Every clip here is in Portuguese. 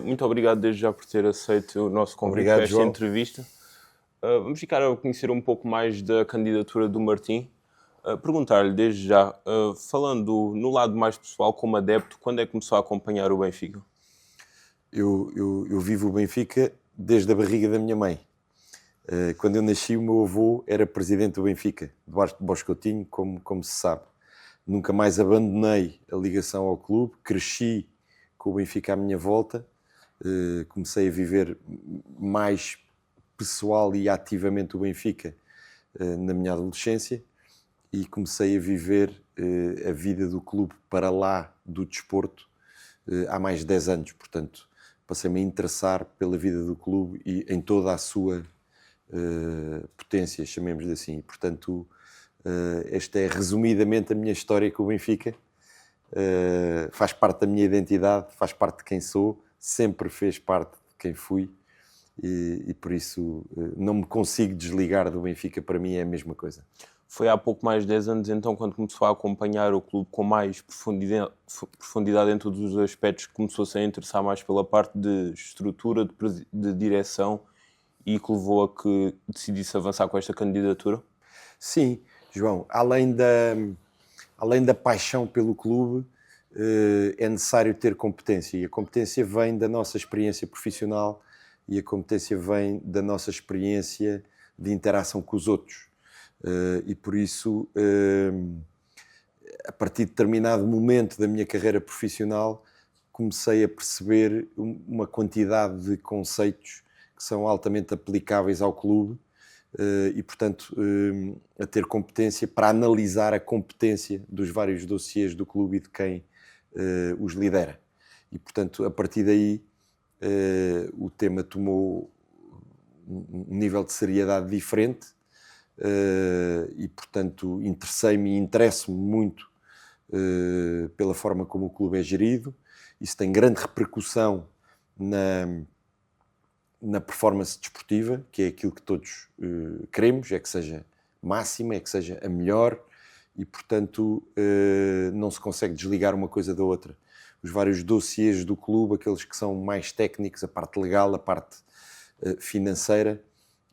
Muito obrigado desde já por ter aceito o nosso convite Obrigado, para esta João. entrevista. Vamos ficar a conhecer um pouco mais da candidatura do Martim. Perguntar-lhe desde já, falando no lado mais pessoal, como adepto, quando é que começou a acompanhar o Benfica? Eu vivo o Benfica desde a barriga da minha mãe. Quando eu nasci, o meu avô era presidente do Benfica, Duarte de Boscoutinho, como se sabe. Nunca mais abandonei a ligação ao clube, cresci com o Benfica à minha volta, comecei a viver mais pessoal e ativamente o Benfica na minha adolescência e comecei a viver a vida do clube para lá do desporto há mais de 10 anos. Portanto, passei-me a interessar pela vida do clube e em toda a sua potência, chamemos-lhe assim. E, portanto, esta é resumidamente a minha história com o Benfica. Faz parte da minha identidade, faz parte de quem sou, sempre fez parte de quem fui e por isso não me consigo desligar do Benfica. Para mim é a mesma coisa. Foi há pouco mais de 10 anos, então, quando começou a acompanhar o clube com mais profundidade em todos os aspectos, começou-se a interessar mais pela parte de estrutura, de direção, e que levou a que decidisse avançar com esta candidatura? Sim, João, além da paixão pelo clube, é necessário ter competência, e a competência vem da nossa experiência profissional e a competência vem da nossa experiência de interação com os outros. E por isso, a partir de determinado momento da minha carreira profissional, comecei a perceber uma quantidade de conceitos que são altamente aplicáveis ao clube e, portanto, a ter competência para analisar a competência dos vários dossiês do clube e de quem os lidera. E, portanto, a partir daí, o tema tomou um nível de seriedade diferente e, portanto, interessei-me e interesso-me muito pela forma como o clube é gerido. Isso tem grande repercussão na performance desportiva, que é aquilo que todos queremos, é que seja máxima, é que seja a melhor e, portanto, não se consegue desligar uma coisa da outra. Os vários dossiês do clube, aqueles que são mais técnicos, a parte legal, a parte financeira,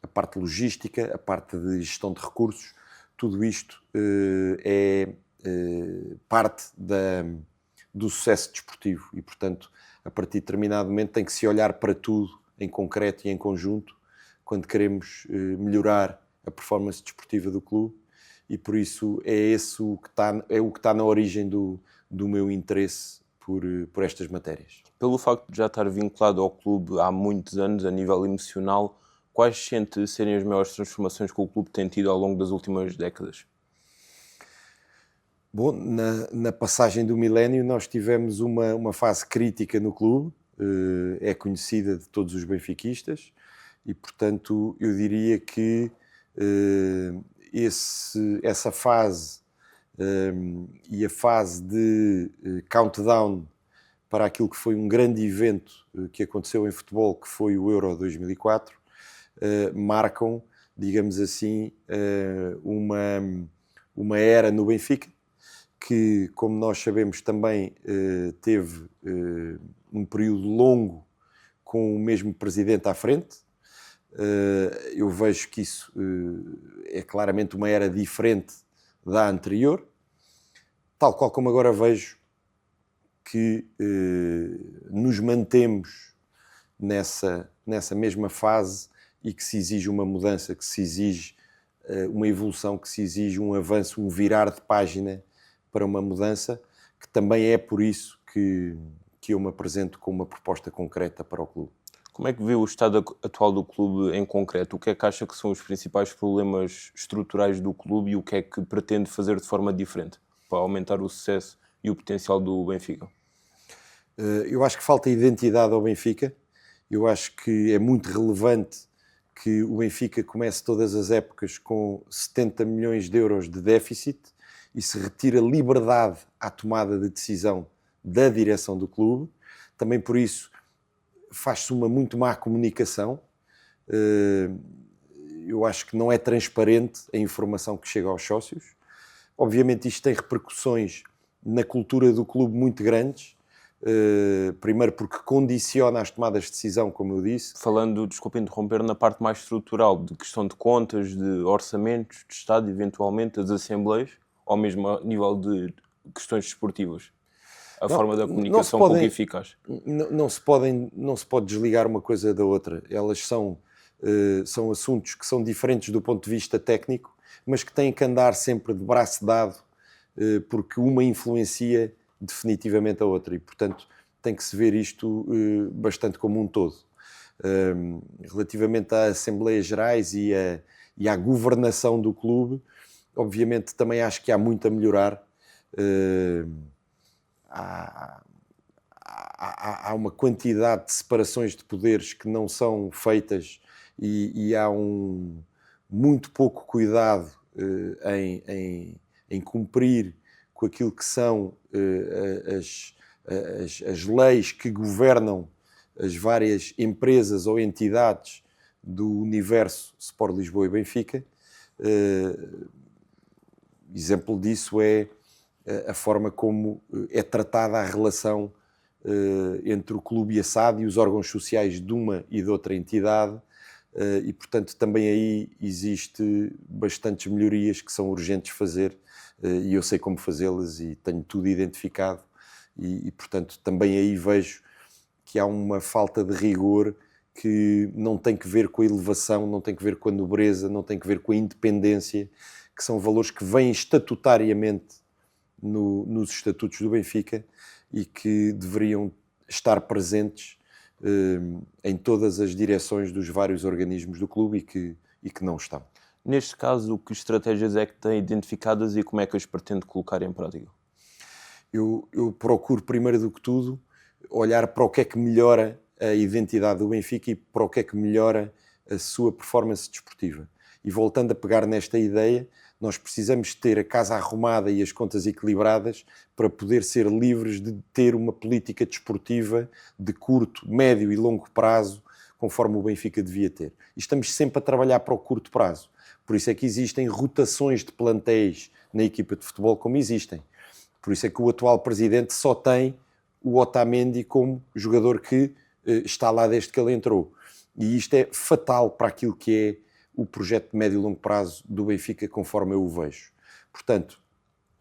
a parte logística, a parte de gestão de recursos, tudo isto é parte do sucesso desportivo e, portanto, a partir de determinado momento tem que se olhar para tudo em concreto e em conjunto quando queremos melhorar a performance desportiva do clube e, por isso, é o que está na origem do meu interesse por estas matérias. Pelo facto de já estar vinculado ao clube há muitos anos, a nível emocional, quais sente serem as maiores transformações que o clube tem tido ao longo das últimas décadas? Bom, na passagem do milénio nós tivemos uma fase crítica no clube, é conhecida de todos os benfiquistas e, portanto, eu diria que essa fase e a fase de countdown para aquilo que foi um grande evento que aconteceu em futebol, que foi o Euro 2004, marcam, digamos assim, uma era no Benfica, que, como nós sabemos, também teve um período longo com o mesmo presidente à frente. Eu vejo que isso é claramente uma era diferente da anterior, tal qual como agora vejo que nos mantemos nessa mesma fase e que se exige uma mudança, que se exige uma evolução, que se exige um avanço, um virar de página para uma mudança, que também é por isso que eu me apresento com uma proposta concreta para o clube. Como é que vê o estado atual do clube em concreto? O que é que acha que são os principais problemas estruturais do clube e o que é que pretende fazer de forma diferente para aumentar o sucesso e o potencial do Benfica? Eu acho que falta identidade ao Benfica. Eu acho que é muito relevante que o Benfica comece todas as épocas com 70 milhões de euros de déficit e se retira liberdade à tomada de decisão da direção do clube. Também por isso faz-se uma muito má comunicação. Eu acho que não é transparente a informação que chega aos sócios. Obviamente isto tem repercussões na cultura do clube muito grandes, primeiro porque condiciona as tomadas de decisão, como eu disse. Falando, desculpe interromper, na parte mais estrutural, de questão de contas, de orçamentos, de Estado, eventualmente, das assembleias, ou mesmo a nível de questões desportivas. A forma da comunicação pouco eficaz. Não se pode desligar uma coisa da outra. Elas são assuntos que são diferentes do ponto de vista técnico, mas que têm que andar sempre de braço dado, porque uma influencia definitivamente a outra e, portanto, tem que se ver isto bastante como um todo. Relativamente às Assembleias Gerais e à governação do clube, obviamente também acho que há muito a melhorar. Há uma quantidade de separações de poderes que não são feitas e há muito pouco cuidado em cumprir com aquilo que são as leis que governam as várias empresas ou entidades do universo Sport Lisboa e Benfica. Exemplo disso é a forma como é tratada a relação entre o clube e a SAD e os órgãos sociais de uma e de outra entidade, e portanto também aí existe bastantes melhorias que são urgentes fazer, e eu sei como fazê-las e tenho tudo identificado, e portanto também aí vejo que há uma falta de rigor que não tem que ver com a elevação, não tem que ver com a nobreza, não tem que ver com a independência, que são valores que vêm estatutariamente nos estatutos do Benfica e que deveriam estar presentes em todas as direções dos vários organismos do clube e que não estão. Neste caso, que estratégias é que tem identificadas e como é que as pretende colocar em prática? Eu procuro, primeiro do que tudo, olhar para o que é que melhora a identidade do Benfica e para o que é que melhora a sua performance desportiva. E voltando a pegar nesta ideia, nós precisamos ter a casa arrumada e as contas equilibradas para poder ser livres de ter uma política desportiva de curto, médio e longo prazo, conforme o Benfica devia ter. E estamos sempre a trabalhar para o curto prazo. Por isso é que existem rotações de plantéis na equipa de futebol como existem. Por isso é que o atual presidente só tem o Otamendi como jogador que está lá desde que ele entrou. E isto é fatal para aquilo que é o projeto de médio e longo prazo do Benfica, conforme eu o vejo. Portanto,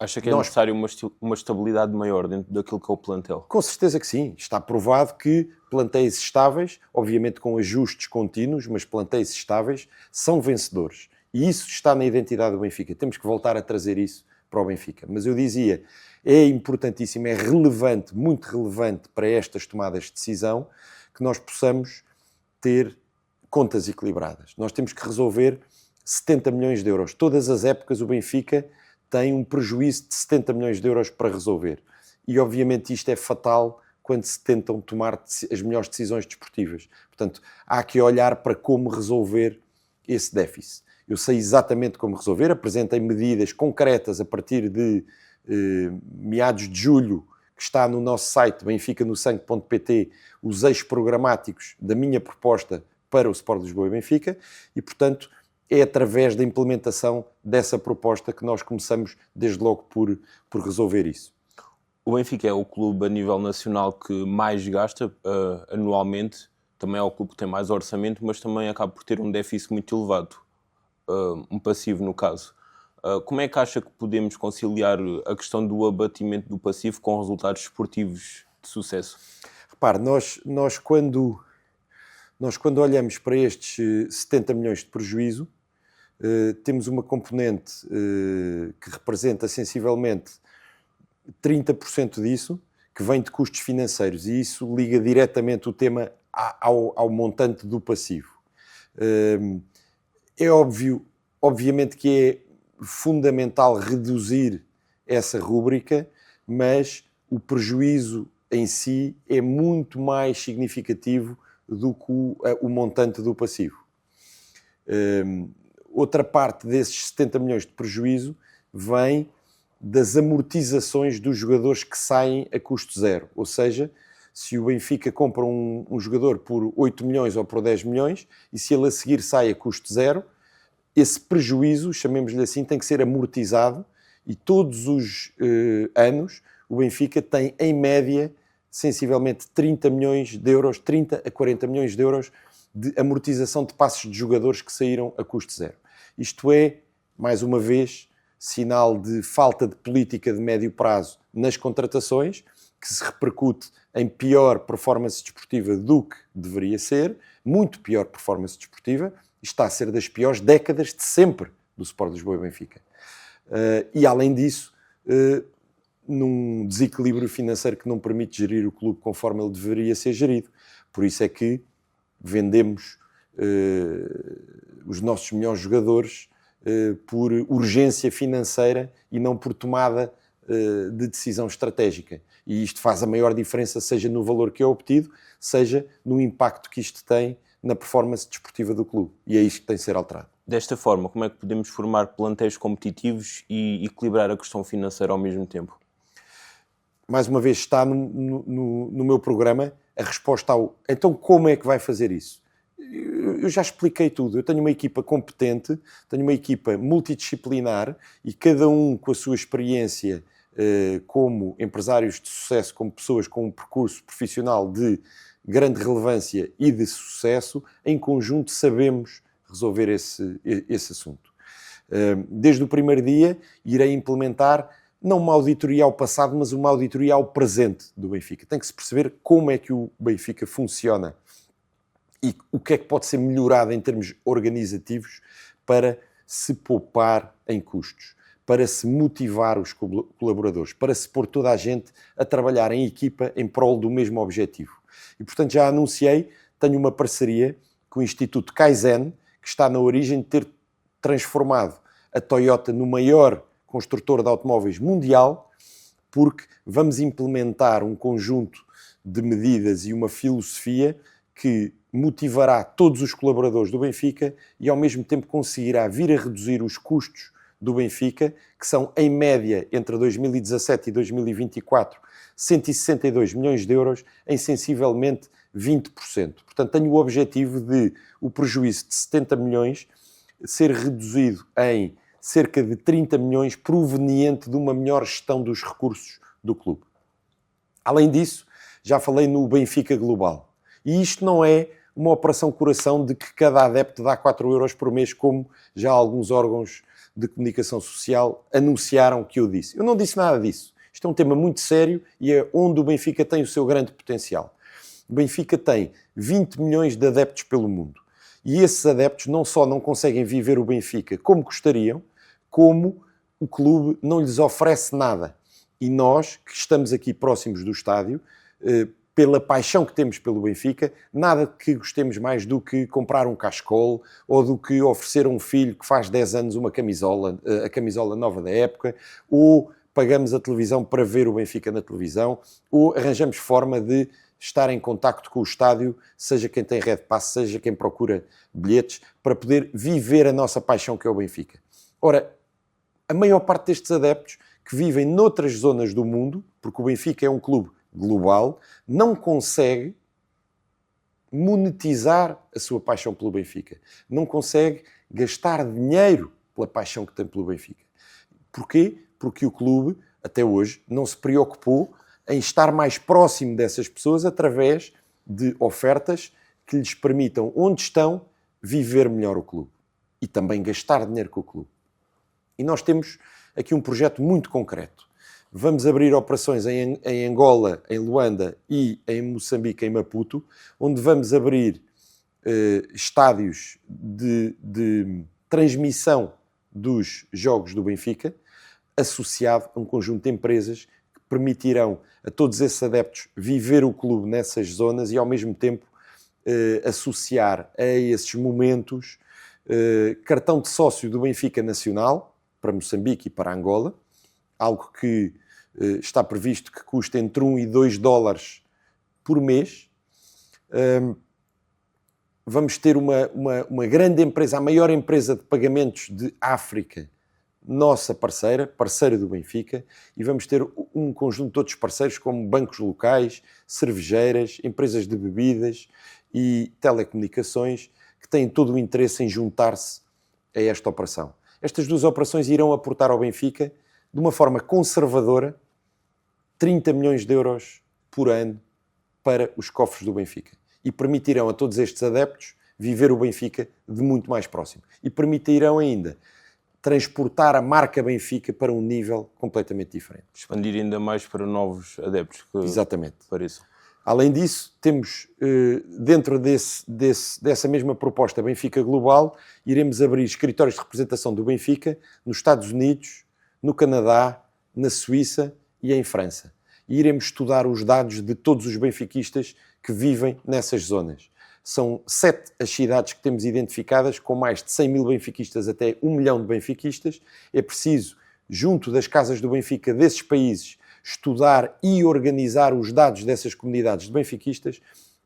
acha que é necessário uma estabilidade maior dentro daquilo que é o plantel? Com certeza que sim. Está provado que plantéis estáveis, obviamente com ajustes contínuos, mas plantéis estáveis, são vencedores. E isso está na identidade do Benfica. Temos que voltar a trazer isso para o Benfica. Mas eu dizia, é importantíssimo, é relevante, muito relevante para estas tomadas de decisão, que nós possamos ter contas equilibradas. Nós temos que resolver 70 milhões de euros. Todas as épocas o Benfica tem um prejuízo de 70 milhões de euros para resolver. E obviamente isto é fatal quando se tentam tomar as melhores decisões desportivas. Portanto, há que olhar para como resolver esse déficit. Eu sei exatamente como resolver, apresentei medidas concretas a partir de meados de julho, que está no nosso site benficanosangue.pt, os eixos programáticos da minha proposta para o Sport Lisboa e Benfica, e portanto é através da implementação dessa proposta que nós começamos desde logo por resolver isso. O Benfica é o clube a nível nacional que mais gasta anualmente, também é o clube que tem mais orçamento, mas também acaba por ter um déficit muito elevado, um passivo no caso. Como é que acha que podemos conciliar a questão do abatimento do passivo com resultados esportivos de sucesso? Repare, nós quando olhamos para estes 70 milhões de prejuízo, temos uma componente que representa sensivelmente 30% disso, que vem de custos financeiros, e isso liga diretamente o tema ao montante do passivo. É obviamente que é fundamental reduzir essa rúbrica, mas o prejuízo em si é muito mais significativo do que o montante do passivo. Outra parte desses 70 milhões de prejuízo vem das amortizações dos jogadores que saem a custo zero. Ou seja, se o Benfica compra um jogador por 8 milhões ou por 10 milhões, e se ele a seguir sai a custo zero, esse prejuízo, chamemos-lhe assim, tem que ser amortizado, e todos os anos o Benfica tem, em média, sensivelmente 30 milhões de euros, 30 a 40 milhões de euros de amortização de passos de jogadores que saíram a custo zero. Isto é, mais uma vez, sinal de falta de política de médio prazo nas contratações, que se repercute em pior performance desportiva do que deveria ser, muito pior performance desportiva, e está a ser das piores décadas de sempre do Sport Lisboa e Benfica. E além disso, num desequilíbrio financeiro que não permite gerir o clube conforme ele deveria ser gerido. Por isso é que vendemos os nossos melhores jogadores por urgência financeira e não por tomada de decisão estratégica. E isto faz a maior diferença, seja no valor que é obtido, seja no impacto que isto tem na performance desportiva do clube. E é isto que tem de ser alterado. Desta forma, como é que podemos formar plantéis competitivos e equilibrar a questão financeira ao mesmo tempo? Mais uma vez, está no meu programa a resposta ao... Então, como é que vai fazer isso? Eu já expliquei tudo. Eu tenho uma equipa competente, tenho uma equipa multidisciplinar e cada um com a sua experiência como empresários de sucesso, como pessoas com um percurso profissional de grande relevância e de sucesso, em conjunto sabemos resolver esse assunto. Desde o primeiro dia irei implementar não uma auditoria ao passado, mas uma auditoria ao presente do Benfica. Tem que se perceber como é que o Benfica funciona e o que é que pode ser melhorado em termos organizativos para se poupar em custos, para se motivar os colaboradores, para se pôr toda a gente a trabalhar em equipa em prol do mesmo objetivo. E, portanto, já anunciei, tenho uma parceria com o Instituto Kaizen, que está na origem de ter transformado a Toyota no maior construtor de automóveis mundial, porque vamos implementar um conjunto de medidas e uma filosofia que motivará todos os colaboradores do Benfica e, ao mesmo tempo, conseguirá vir a reduzir os custos do Benfica, que são, em média, entre 2017 e 2024, 162 milhões de euros, em sensivelmente 20%. Portanto, tenho o objetivo de o prejuízo de 70 milhões ser reduzido em cerca de 30 milhões proveniente de uma melhor gestão dos recursos do clube. Além disso, já falei no Benfica Global. E isto não é uma operação coração de que cada adepto dá 4 euros por mês, como já alguns órgãos de comunicação social anunciaram que eu disse. Eu não disse nada disso. Isto é um tema muito sério e é onde o Benfica tem o seu grande potencial. O Benfica tem 20 milhões de adeptos pelo mundo. E esses adeptos não só não conseguem viver o Benfica como gostariam, como o clube não lhes oferece nada. E nós, que estamos aqui próximos do estádio, pela paixão que temos pelo Benfica, nada que gostemos mais do que comprar um cascol ou do que oferecer a um filho que faz 10 anos uma camisola, a camisola nova da época, ou pagamos a televisão para ver o Benfica na televisão, ou arranjamos forma de estar em contacto com o estádio, seja quem tem Red Pass, seja quem procura bilhetes, para poder viver a nossa paixão que é o Benfica. Ora, a maior parte destes adeptos que vivem noutras zonas do mundo, porque o Benfica é um clube global, não consegue monetizar a sua paixão pelo Benfica. Não consegue gastar dinheiro pela paixão que tem pelo Benfica. Porquê? Porque o clube, até hoje, não se preocupou em estar mais próximo dessas pessoas através de ofertas que lhes permitam, onde estão, viver melhor o clube. E também gastar dinheiro com o clube. E nós temos aqui um projeto muito concreto. Vamos abrir operações em Angola, em Luanda e em Moçambique, em Maputo, onde vamos abrir estádios de transmissão dos jogos do Benfica, associado a um conjunto de empresas que permitirão a todos esses adeptos viver o clube nessas zonas e, ao mesmo tempo, associar a esses momentos cartão de sócio do Benfica Nacional, para Moçambique e para Angola, algo que está previsto que custa entre 1 e 2 dólares por mês. Vamos ter uma grande empresa, a maior empresa de pagamentos de África, nossa parceira do Benfica, e vamos ter um conjunto de outros parceiros, como bancos locais, cervejeiras, empresas de bebidas e telecomunicações, que têm todo o interesse em juntar-se a esta operação. Estas duas operações irão aportar ao Benfica, de uma forma conservadora, 30 milhões de euros por ano para os cofres do Benfica e permitirão a todos estes adeptos viver o Benfica de muito mais próximo e permitirão ainda transportar a marca Benfica para um nível completamente diferente. Expandir ainda mais para novos adeptos que Exatamente. pareçam. Além disso, temos, dentro dessa mesma proposta Benfica Global, iremos abrir escritórios de representação do Benfica nos Estados Unidos, no Canadá, na Suíça e em França. E iremos estudar os dados de todos os benfiquistas que vivem nessas zonas. São 7 as cidades que temos identificadas, com mais de 100 mil benfiquistas até 1 milhão de benfiquistas. É preciso, junto das casas do Benfica desses países, estudar e organizar os dados dessas comunidades de benfiquistas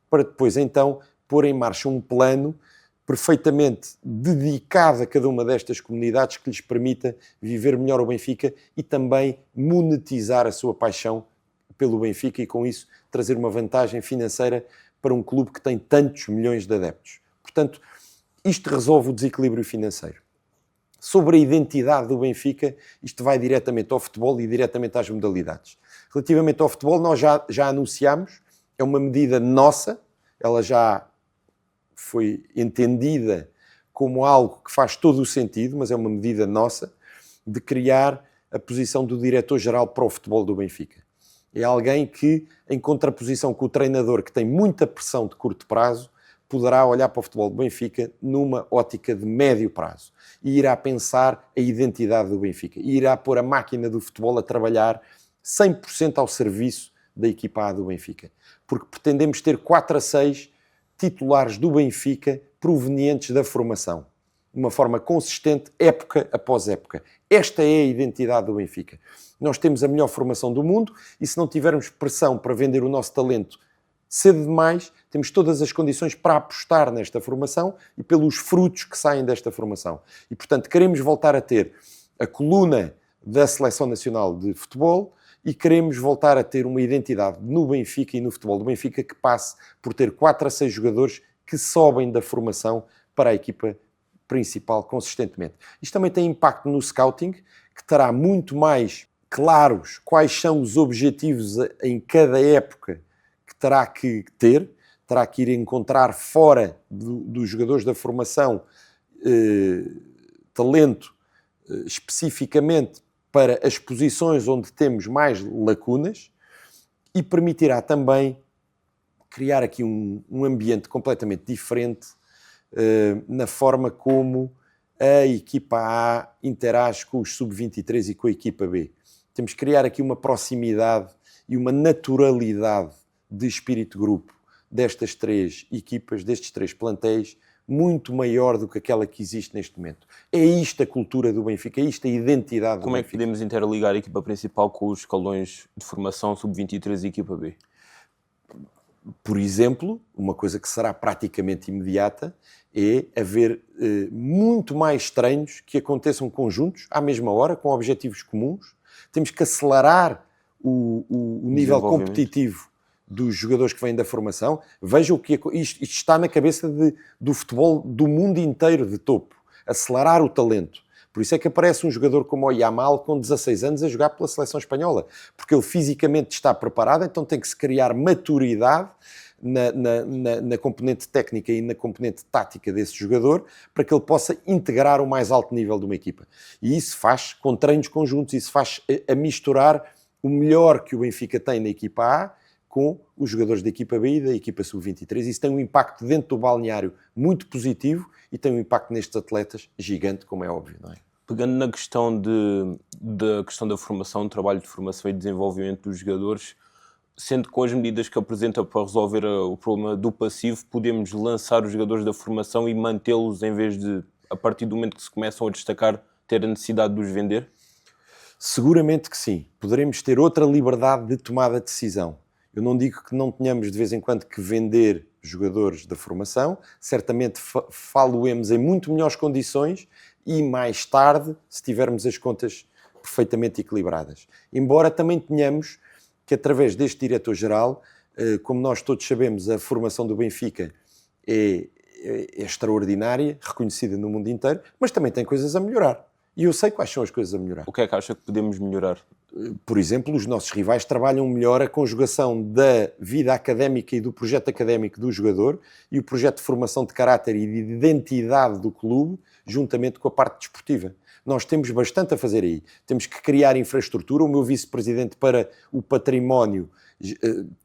para depois, então, pôr em marcha um plano perfeitamente dedicado a cada uma destas comunidades que lhes permita viver melhor o Benfica e também monetizar a sua paixão pelo Benfica e, com isso, trazer uma vantagem financeira para um clube que tem tantos milhões de adeptos. Portanto, isto resolve o desequilíbrio financeiro. Sobre a identidade do Benfica, isto vai diretamente ao futebol e diretamente às modalidades. Relativamente ao futebol, nós já anunciámos, é uma medida nossa, ela já foi entendida como algo que faz todo o sentido, mas é uma medida nossa, de criar a posição do diretor-geral para o futebol do Benfica. É alguém que, em contraposição com o treinador, que tem muita pressão de curto prazo, poderá olhar para o futebol do Benfica numa ótica de médio prazo e irá pensar a identidade do Benfica e irá pôr a máquina do futebol a trabalhar 100% ao serviço da equipa A do Benfica. Porque pretendemos ter 4 a 6 titulares do Benfica provenientes da formação, de uma forma consistente, época após época. Esta é a identidade do Benfica. Nós temos a melhor formação do mundo e se não tivermos pressão para vender o nosso talento cedo demais, temos todas as condições para apostar nesta formação e pelos frutos que saem desta formação. E, portanto, queremos voltar a ter a coluna da Seleção Nacional de Futebol e queremos voltar a ter uma identidade no Benfica e no futebol do Benfica que passe por ter 4 a 6 jogadores que sobem da formação para a equipa principal consistentemente. Isto também tem impacto no scouting, que terá muito mais claros quais são os objetivos em cada época que terá que ter, terá que ir encontrar fora dos jogadores da formação talento especificamente para as posições onde temos mais lacunas e permitirá também criar aqui um ambiente completamente diferente na forma como a equipa A interage com os sub-23 e com a equipa B. Temos que criar aqui uma proximidade e uma naturalidade de espírito grupo destas 3 equipas, destes 3 plantéis, muito maior do que aquela que existe neste momento. É isto a cultura do Benfica, é isto a identidade do Benfica. Como é que podemos interligar a equipa principal com os escalões de formação sub-23 e equipa B? Por exemplo, uma coisa que será praticamente imediata é haver muito mais treinos que aconteçam conjuntos, à mesma hora, com objetivos comuns. Temos que acelerar o nível competitivo dos jogadores que vêm da formação. Vejam o que isto está na cabeça do futebol do mundo inteiro de topo. Acelerar o talento. Por isso é que aparece um jogador como o Yamal com 16 anos a jogar pela seleção espanhola. Porque ele fisicamente está preparado, então tem que se criar maturidade na componente técnica e na componente tática desse jogador para que ele possa integrar o mais alto nível de uma equipa. E isso faz com treinos conjuntos, isso faz a misturar o melhor que o Benfica tem na equipa A com os jogadores da equipa B e da equipa sub-23. Isso tem um impacto dentro do balneário muito positivo e tem um impacto nestes atletas gigante, como é óbvio, não é? Pegando na questão da formação, trabalho de formação e desenvolvimento dos jogadores, sendo que com as medidas que apresenta para resolver o problema do passivo, podemos lançar os jogadores da formação e mantê-los em vez de, a partir do momento que se começam a destacar, ter a necessidade de os vender? Seguramente que sim. Poderemos ter outra liberdade de tomada de decisão. Eu não digo que não tenhamos de vez em quando que vender jogadores da formação, certamente falo-emos em muito melhores condições e mais tarde, se tivermos as contas perfeitamente equilibradas. Embora também tenhamos que, através deste diretor-geral, como nós todos sabemos, a formação do Benfica é extraordinária, reconhecida no mundo inteiro, mas também tem coisas a melhorar. E eu sei quais são as coisas a melhorar. O que é que acha que podemos melhorar? Por exemplo, os nossos rivais trabalham melhor a conjugação da vida académica e do projeto académico do jogador e o projeto de formação de caráter e de identidade do clube, juntamente com a parte desportiva. Nós temos bastante a fazer aí. Temos que criar infraestrutura. O meu vice-presidente para o património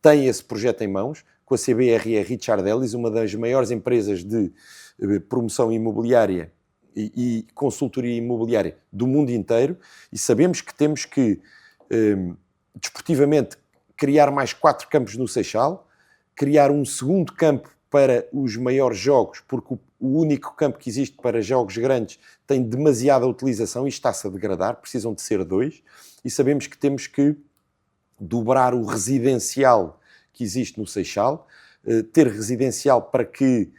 tem esse projeto em mãos, com a CBRE Richard Ellis, uma das maiores empresas de promoção imobiliária e consultoria imobiliária do mundo inteiro, e sabemos que temos que, desportivamente, criar mais 4 campos no Seixal, criar um segundo campo para os maiores jogos, porque o único campo que existe para jogos grandes tem demasiada utilização e está-se a degradar, precisam de ser 2, e sabemos que temos que dobrar o residencial que existe no Seixal, ter residencial para que,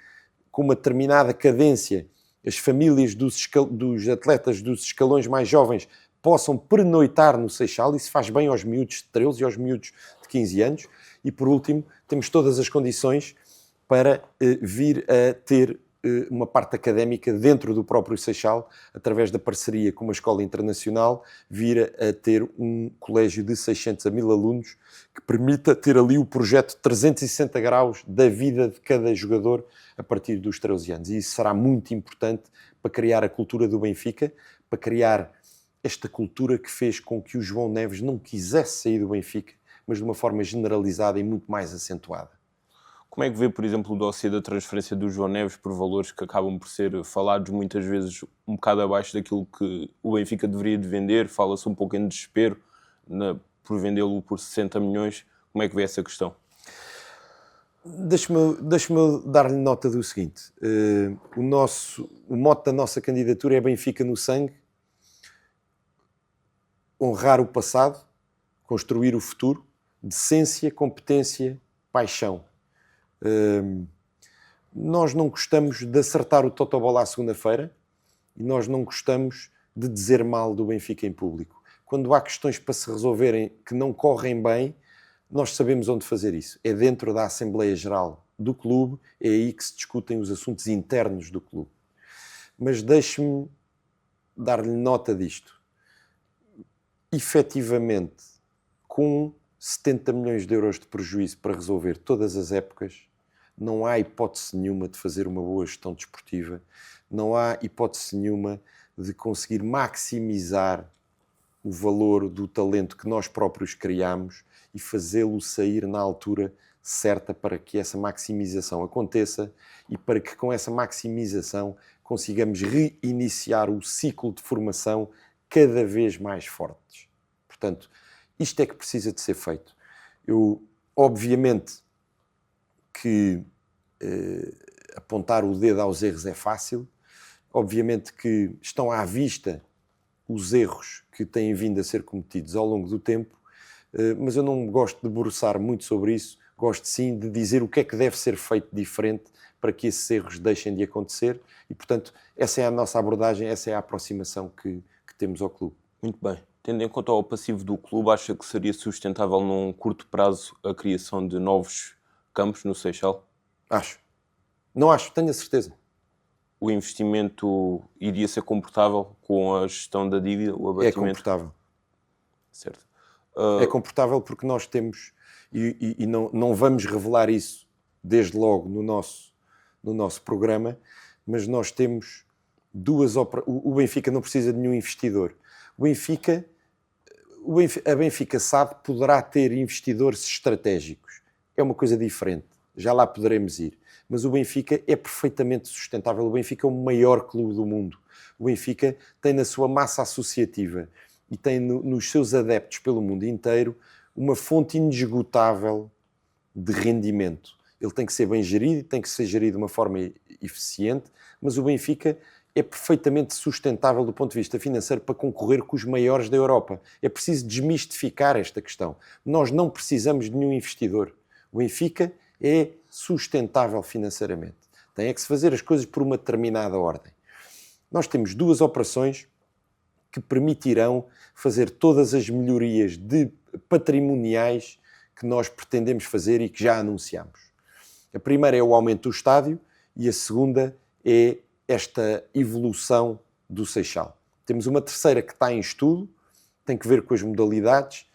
com uma determinada cadência, as famílias dos atletas dos escalões mais jovens possam pernoitar no Seixal. Isso faz bem aos miúdos de 13 e aos miúdos de 15 anos. E, por último, temos todas as condições para vir a ter uma parte académica dentro do próprio Seixal, através da parceria com uma escola internacional, vir a ter um colégio de 600 a 1000 alunos que permita ter ali o projeto 360 graus da vida de cada jogador a partir dos 13 anos. E isso será muito importante para criar a cultura do Benfica, para criar esta cultura que fez com que o João Neves não quisesse sair do Benfica, mas de uma forma generalizada e muito mais acentuada. Como é que vê, por exemplo, o dossiê da transferência do João Neves por valores que acabam por ser falados muitas vezes um bocado abaixo daquilo que o Benfica deveria de vender? Fala-se um pouco em desespero por vendê-lo por 60 milhões. Como é que vê essa questão? Deixe-me dar-lhe nota do seguinte. O mote da nossa candidatura é Benfica no sangue, honrar o passado, construir o futuro, decência, competência, paixão. Nós não gostamos de acertar o totobola à segunda-feira e nós não gostamos de dizer mal do Benfica em público. Quando há questões para se resolverem que não correm bem, nós sabemos onde fazer isso. É dentro da Assembleia Geral do clube, é aí que se discutem os assuntos internos do clube. Mas deixe-me dar-lhe nota disto. Efetivamente, com 70 milhões de euros de prejuízo para resolver todas as épocas, não há hipótese nenhuma de fazer uma boa gestão desportiva, não há hipótese nenhuma de conseguir maximizar o valor do talento que nós próprios criamos e fazê-lo sair na altura certa para que essa maximização aconteça e para que com essa maximização consigamos reiniciar o ciclo de formação cada vez mais fortes. Portanto, isto é que precisa de ser feito. Obviamente que apontar o dedo aos erros é fácil, obviamente que estão à vista os erros que têm vindo a ser cometidos ao longo do tempo, mas eu não gosto de debruçar muito sobre isso, gosto sim de dizer o que é que deve ser feito diferente para que esses erros deixem de acontecer e, portanto, essa é a nossa abordagem, essa é a aproximação que temos ao clube. Muito bem. Tendo em conta o passivo do clube, acha que seria sustentável num curto prazo a criação de novos campos no Seixal? Acho. Não acho, tenho a certeza. O investimento iria ser comportável com a gestão da dívida, o abatimento? É comportável. Certo. É comportável porque nós temos, e não vamos revelar isso desde logo no nosso programa, mas nós temos o Benfica não precisa de nenhum investidor. A Benfica SAD poderá ter investidores estratégicos. É uma coisa diferente. Já lá poderemos ir. Mas o Benfica é perfeitamente sustentável. O Benfica é o maior clube do mundo. O Benfica tem na sua massa associativa e tem nos seus adeptos pelo mundo inteiro uma fonte inesgotável de rendimento. Ele tem que ser bem gerido, tem que ser gerido de uma forma eficiente, mas o Benfica é perfeitamente sustentável do ponto de vista financeiro para concorrer com os maiores da Europa. É preciso desmistificar esta questão. Nós não precisamos de nenhum investidor. O Benfica é sustentável financeiramente. Tem é que se fazer as coisas por uma determinada ordem. Nós temos 2 operações que permitirão fazer todas as melhorias patrimoniais que nós pretendemos fazer e que já anunciamos. A primeira é o aumento do estádio e a segunda é esta evolução do Seixal. Temos uma terceira que está em estudo, tem que ver com as modalidades,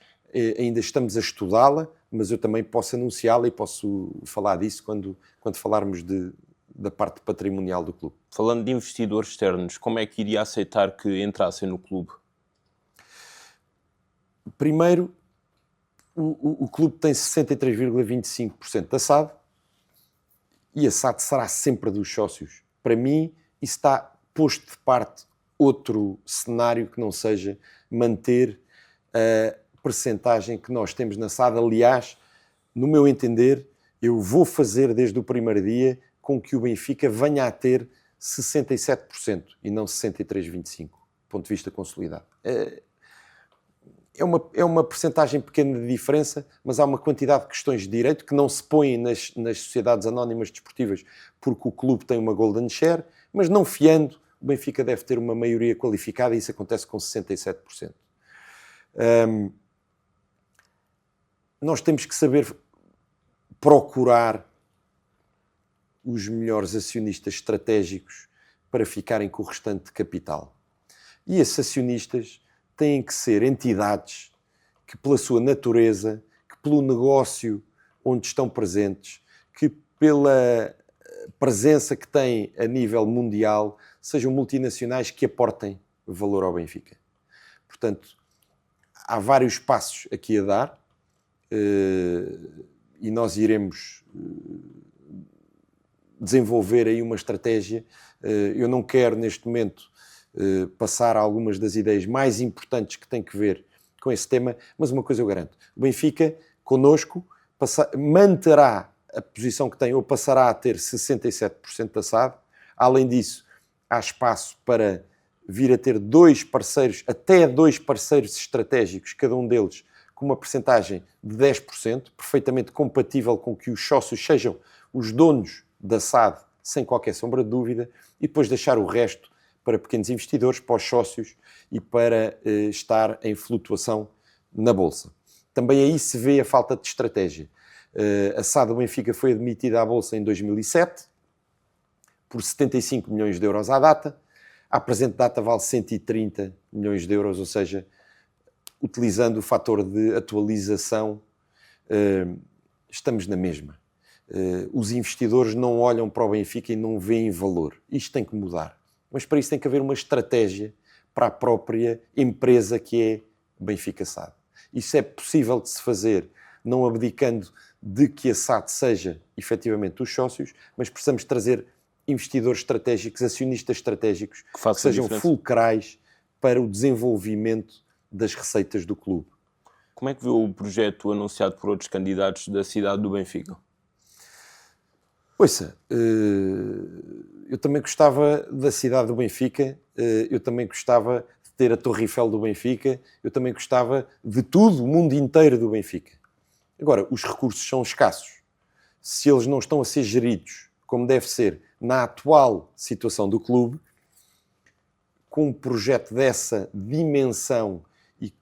ainda estamos a estudá-la, mas eu também posso anunciá-la e posso falar disso quando falarmos da parte patrimonial do clube. Falando de investidores externos, como é que iria aceitar que entrassem no clube? Primeiro, o clube tem 63,25% da SAD e a SAD será sempre dos sócios. Para mim, isso está posto de parte outro cenário que não seja manter a percentagem que nós temos na SAD. Aliás, no meu entender, eu vou fazer desde o primeiro dia com que o Benfica venha a ter 67% e não 63,25%, do ponto de vista consolidado. É uma percentagem pequena de diferença, mas há uma quantidade de questões de direito que não se põem nas sociedades anónimas desportivas porque o clube tem uma golden share, mas não fiando, o Benfica deve ter uma maioria qualificada e isso acontece com 67%. Nós temos que saber procurar os melhores acionistas estratégicos para ficarem com o restante de capital. E esses acionistas têm que ser entidades que, pela sua natureza, que pelo negócio onde estão presentes, que pela presença que têm a nível mundial, sejam multinacionais que aportem valor ao Benfica. Portanto, há vários passos aqui a dar e nós iremos desenvolver aí uma estratégia. Eu não quero, neste momento, passar algumas das ideias mais importantes que têm que ver com esse tema, mas uma coisa eu garanto: o Benfica, connosco, manterá a posição que tem ou passará a ter 67% da SAD. Além disso, há espaço para vir a ter até dois parceiros estratégicos, cada um deles com uma percentagem de 10%, perfeitamente compatível com que os sócios sejam os donos da SAD, sem qualquer sombra de dúvida, e depois deixar o resto para pequenos investidores, para os sócios e para estar em flutuação na Bolsa. Também aí se vê a falta de estratégia. A SAD do Benfica foi admitida à Bolsa em 2007 por 75 milhões de euros à data. À presente data vale 130 milhões de euros, ou seja, utilizando o fator de atualização, estamos na mesma. Os investidores não olham para o Benfica e não veem valor. Isto tem que mudar. Mas para isso tem que haver uma estratégia para a própria empresa que é Benfica SAD. Isso é possível de se fazer não abdicando de que a SAD seja efetivamente os sócios, mas precisamos trazer investidores estratégicos, acionistas estratégicos que sejam fulcrais para o desenvolvimento das receitas do clube. Como é que viu o projeto anunciado por outros candidatos da cidade do Benfica? Ouça, eu também gostava da cidade do Benfica, eu também gostava de ter a Torre Eiffel do Benfica, eu também gostava de tudo, o mundo inteiro do Benfica. Agora, os recursos são escassos. Se eles não estão a ser geridos como deve ser na atual situação do clube, com um projeto dessa dimensão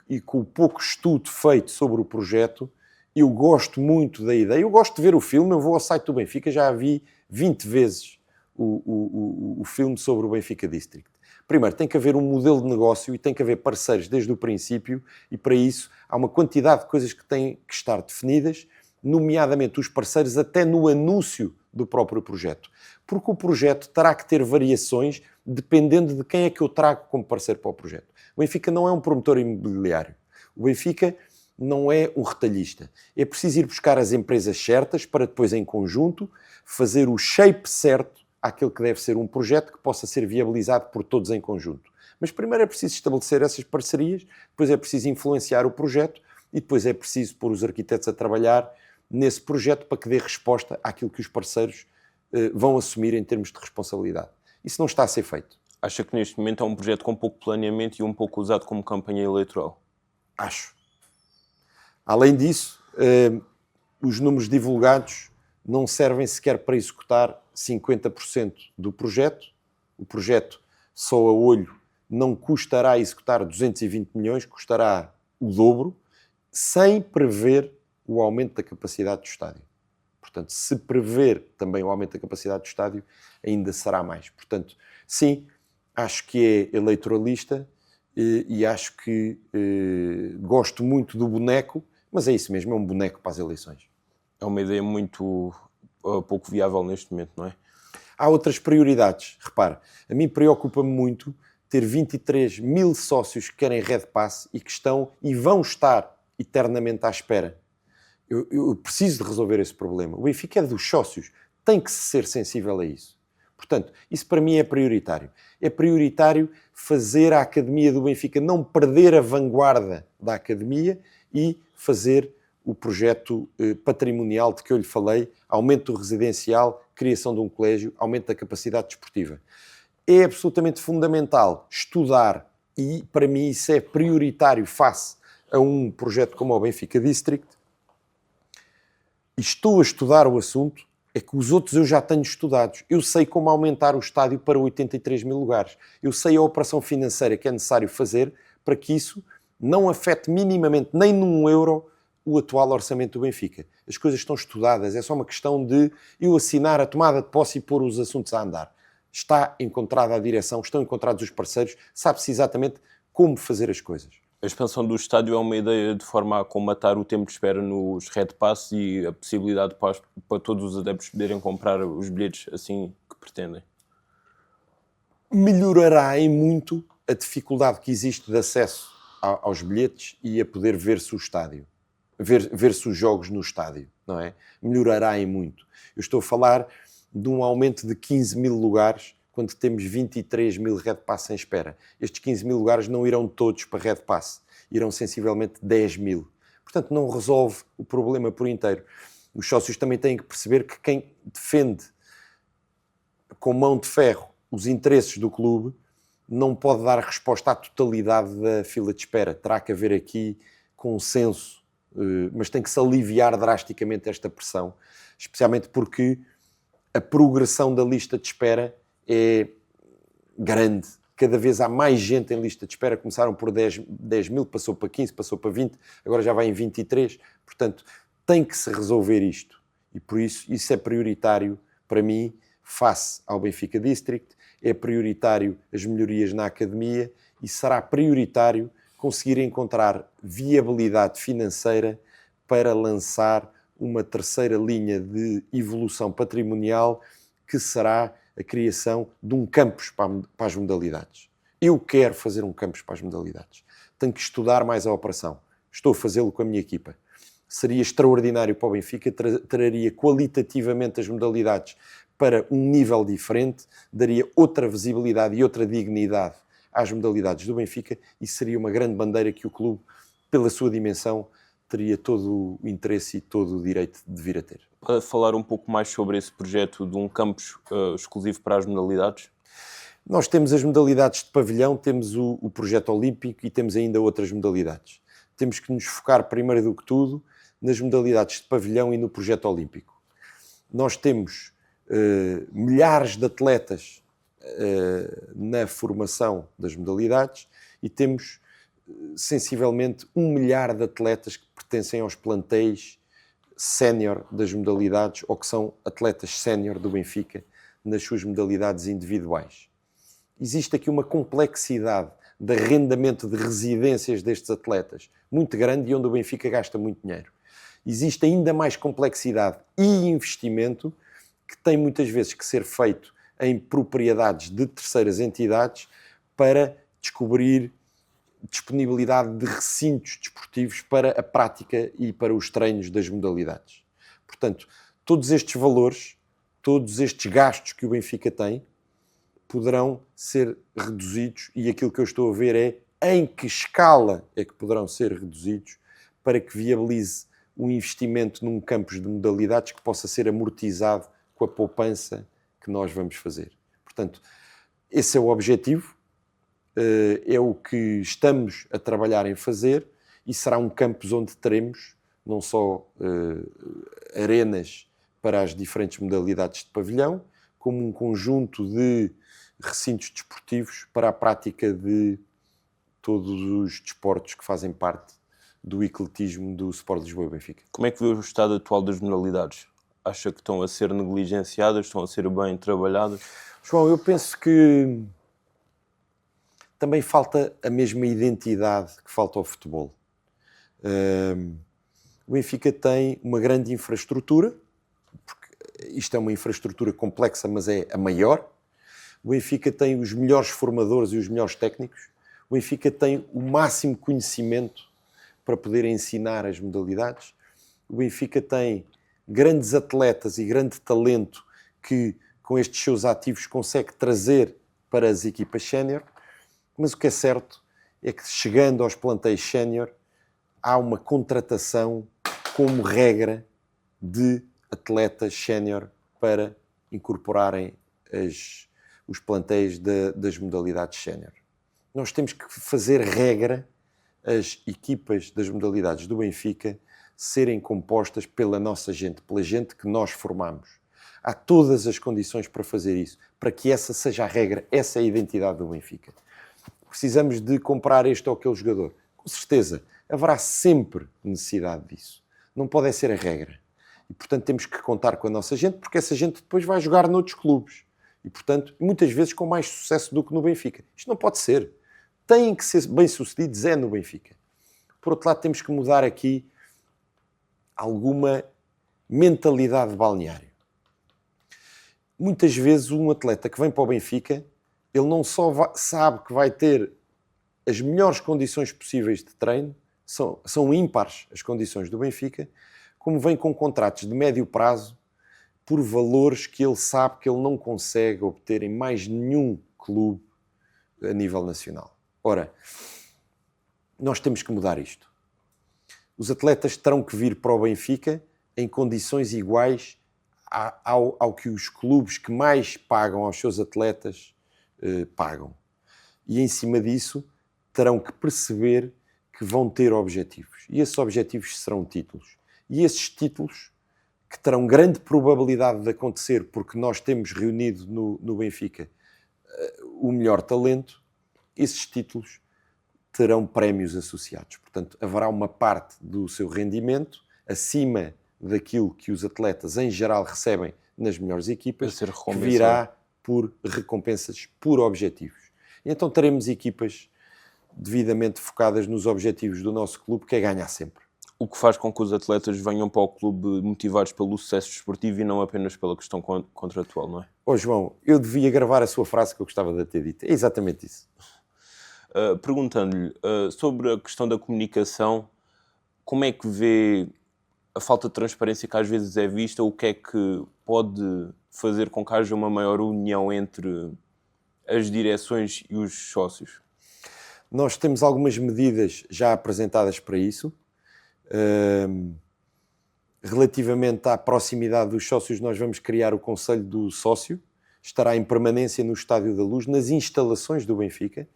e com o pouco estudo feito sobre o projeto, eu gosto muito da ideia. Eu gosto de ver o filme, eu vou ao site do Benfica, já vi 20 vezes o filme sobre o Benfica District. Primeiro, tem que haver um modelo de negócio e tem que haver parceiros desde o princípio, e para isso há uma quantidade de coisas que têm que estar definidas, nomeadamente os parceiros até no anúncio do próprio projeto. Porque o projeto terá que ter variações dependendo de quem é que eu trago como parceiro para o projeto. O Benfica não é um promotor imobiliário. O Benfica não é um retalhista. É preciso ir buscar as empresas certas para depois, em conjunto, fazer o shape certo àquilo que deve ser um projeto que possa ser viabilizado por todos em conjunto. Mas primeiro é preciso estabelecer essas parcerias, depois é preciso influenciar o projeto e depois é preciso pôr os arquitetos a trabalhar nesse projeto para que dê resposta àquilo que os parceiros vão assumir em termos de responsabilidade. Isso não está a ser feito. Acha que neste momento é um projeto com pouco planeamento e um pouco usado como campanha eleitoral? Acho. Além disso, os números divulgados não servem sequer para executar 50% do projeto. O projeto, só a olho, não custará executar 220 milhões, custará o dobro, sem prever o aumento da capacidade do estádio. Portanto, se prever também o aumento da capacidade do estádio, ainda será mais. Portanto, sim, acho que é eleitoralista e acho que gosto muito do boneco, mas é isso mesmo, é um boneco para as eleições. É uma ideia muito pouco viável neste momento, não é? Há outras prioridades. Repare, a mim preocupa-me muito ter 23 mil sócios que querem Red Pass e que estão e vão estar eternamente à espera. Eu preciso de resolver esse problema. O Benfica é dos sócios. Tem que ser sensível a isso. Portanto, isso para mim é prioritário. É prioritário fazer a Academia do Benfica não perder a vanguarda da Academia e fazer o projeto patrimonial de que eu lhe falei, aumento do residencial, criação de um colégio, aumento da capacidade desportiva. É absolutamente fundamental estudar, e para mim isso é prioritário face a um projeto como o Benfica District. E estou a estudar o assunto, é que os outros eu já tenho estudados. Eu sei como aumentar o estádio para 83 mil lugares. Eu sei a operação financeira que é necessário fazer para que isso não afete minimamente, nem num euro, o atual orçamento do Benfica. As coisas estão estudadas, é só uma questão de eu assinar a tomada de posse e pôr os assuntos a andar. Está encontrada a direção, estão encontrados os parceiros, sabe-se exatamente como fazer as coisas. A expansão do estádio é uma ideia de forma a comatar o tempo de espera nos Red Pass e a possibilidade para todos os adeptos poderem comprar os bilhetes assim que pretendem. Melhorará em muito a dificuldade que existe de acesso aos bilhetes e a poder ver-se o estádio. Ver-se os jogos no estádio, não é? Melhorará em muito. Eu estou a falar de um aumento de 15 mil lugares quando temos 23 mil Red Pass em espera. Estes 15 mil lugares não irão todos para Red Pass, irão sensivelmente 10 mil. Portanto, não resolve o problema por inteiro. Os sócios também têm que perceber que quem defende com mão de ferro os interesses do clube não pode dar resposta à totalidade da fila de espera. Terá que haver aqui consenso, mas tem que se aliviar drasticamente esta pressão, especialmente porque a progressão da lista de espera é grande. Cada vez há mais gente em lista de espera. Começaram por 10 mil, passou para 15, passou para 20, agora já vai em 23. Portanto, tem que se resolver isto. E por isso é prioritário para mim, face ao Benfica District, é prioritário as melhorias na Academia e será prioritário conseguir encontrar viabilidade financeira para lançar uma terceira linha de evolução patrimonial que será a criação de um campus para as modalidades. Eu quero fazer um campus para as modalidades. Tenho que estudar mais a operação. Estou a fazê-lo com a minha equipa. Seria extraordinário para o Benfica, traria qualitativamente as modalidades para um nível diferente, daria outra visibilidade e outra dignidade às modalidades do Benfica e seria uma grande bandeira que o clube, pela sua dimensão, teria todo o interesse e todo o direito de vir a ter. Para falar um pouco mais sobre esse projeto de um campus exclusivo para as modalidades? Nós temos as modalidades de pavilhão, temos o projeto olímpico e temos ainda outras modalidades. Temos que nos focar, primeiro do que tudo, nas modalidades de pavilhão e no projeto olímpico. Nós temos milhares de atletas na formação das modalidades e temos sensivelmente 1 milhar de atletas que pertencem aos plantéis sénior das modalidades ou que são atletas sénior do Benfica nas suas modalidades individuais. Existe aqui uma complexidade de arrendamento de residências destes atletas muito grande e onde o Benfica gasta muito dinheiro. Existe ainda mais complexidade e investimento que tem muitas vezes que ser feito em propriedades de terceiras entidades para descobrir disponibilidade de recintos desportivos para a prática e para os treinos das modalidades. Portanto, todos estes valores, todos estes gastos que o Benfica tem, poderão ser reduzidos e aquilo que eu estou a ver é em que escala é que poderão ser reduzidos para que viabilize um investimento num campus de modalidades que possa ser amortizado com a poupança que nós vamos fazer. Portanto, esse é o objetivo, é o que estamos a trabalhar em fazer e será um campus onde teremos não só arenas para as diferentes modalidades de pavilhão, como um conjunto de recintos desportivos para a prática de todos os desportos que fazem parte do ecletismo do Sport Lisboa e Benfica. Como é que vê o estado atual das modalidades? Acha que estão a ser negligenciadas, estão a ser bem trabalhadas? João, eu penso que também falta a mesma identidade que falta ao futebol. O Benfica tem uma grande infraestrutura, porque isto é uma infraestrutura complexa, mas é a maior. O Benfica tem os melhores formadores e os melhores técnicos. O Benfica tem o máximo conhecimento para poder ensinar as modalidades. O Benfica tem grandes atletas e grande talento que, com estes seus ativos, consegue trazer para as equipas sénior. Mas o que é certo é que, chegando aos plantéis sénior, há uma contratação como regra de atletas sénior para incorporarem os plantéis das modalidades sénior. Nós temos que fazer regra as equipas das modalidades do Benfica serem compostas pela nossa gente, pela gente que nós formamos. Há todas as condições para fazer isso, para que essa seja a regra, essa é a identidade do Benfica. Precisamos de comprar este ou aquele jogador. Com certeza, haverá sempre necessidade disso. Não pode ser a regra. E, portanto, temos que contar com a nossa gente, porque essa gente depois vai jogar noutros clubes. E, portanto, muitas vezes com mais sucesso do que no Benfica. Isto não pode ser. Têm que ser bem-sucedidos no Benfica. Por outro lado, temos que mudar aqui alguma mentalidade de balneário. Muitas vezes um atleta que vem para o Benfica, ele não só sabe que vai ter as melhores condições possíveis de treino, são ímpares as condições do Benfica, como vem com contratos de médio prazo por valores que ele sabe que ele não consegue obter em mais nenhum clube a nível nacional. Ora, nós temos que mudar isto. Os atletas terão que vir para o Benfica em condições iguais ao que os clubes que mais pagam aos seus atletas pagam. E em cima disso terão que perceber que vão ter objetivos. E esses objetivos serão títulos. E esses títulos, que terão grande probabilidade de acontecer, porque nós temos reunido no Benfica o melhor talento, esses títulos terão prémios associados. Portanto, haverá uma parte do seu rendimento acima daquilo que os atletas em geral recebem nas melhores equipas, que virá por recompensas por objetivos. E então teremos equipas devidamente focadas nos objetivos do nosso clube, que é ganhar sempre. O que faz com que os atletas venham para o clube motivados pelo sucesso desportivo e não apenas pela questão contratual, não é? João, eu devia gravar a sua frase que eu gostava de ter dito. É exatamente isso. Perguntando-lhe sobre a questão da comunicação, como é que vê a falta de transparência que às vezes é vista? O que é que pode fazer com que haja uma maior união entre as direções e os sócios? Nós temos algumas medidas já apresentadas para isso. Relativamente à proximidade dos sócios, nós vamos criar o Conselho do Sócio. Estará em permanência no Estádio da Luz, nas instalações do Benfica.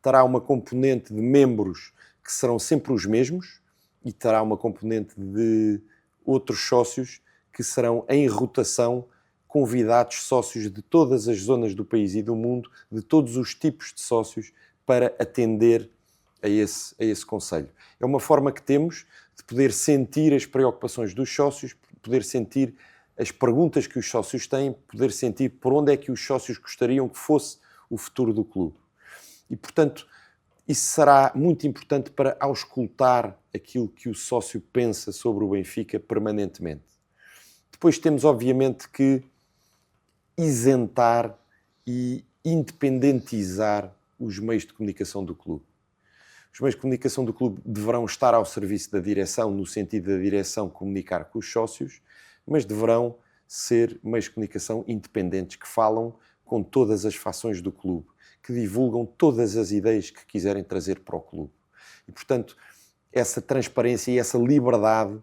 Terá uma componente de membros que serão sempre os mesmos e terá uma componente de outros sócios que serão em rotação, convidados, sócios de todas as zonas do país e do mundo, de todos os tipos de sócios, para atender a esse conselho. É uma forma que temos de poder sentir as preocupações dos sócios, poder sentir as perguntas que os sócios têm, poder sentir por onde é que os sócios gostariam que fosse o futuro do clube. E, portanto, isso será muito importante para auscultar aquilo que o sócio pensa sobre o Benfica permanentemente. Depois temos, obviamente, que isentar e independentizar os meios de comunicação do clube. Os meios de comunicação do clube deverão estar ao serviço da direção, no sentido da direção comunicar com os sócios, mas deverão ser meios de comunicação independentes, que falam com todas as fações do clube, que divulgam todas as ideias que quiserem trazer para o clube. E, portanto, essa transparência e essa liberdade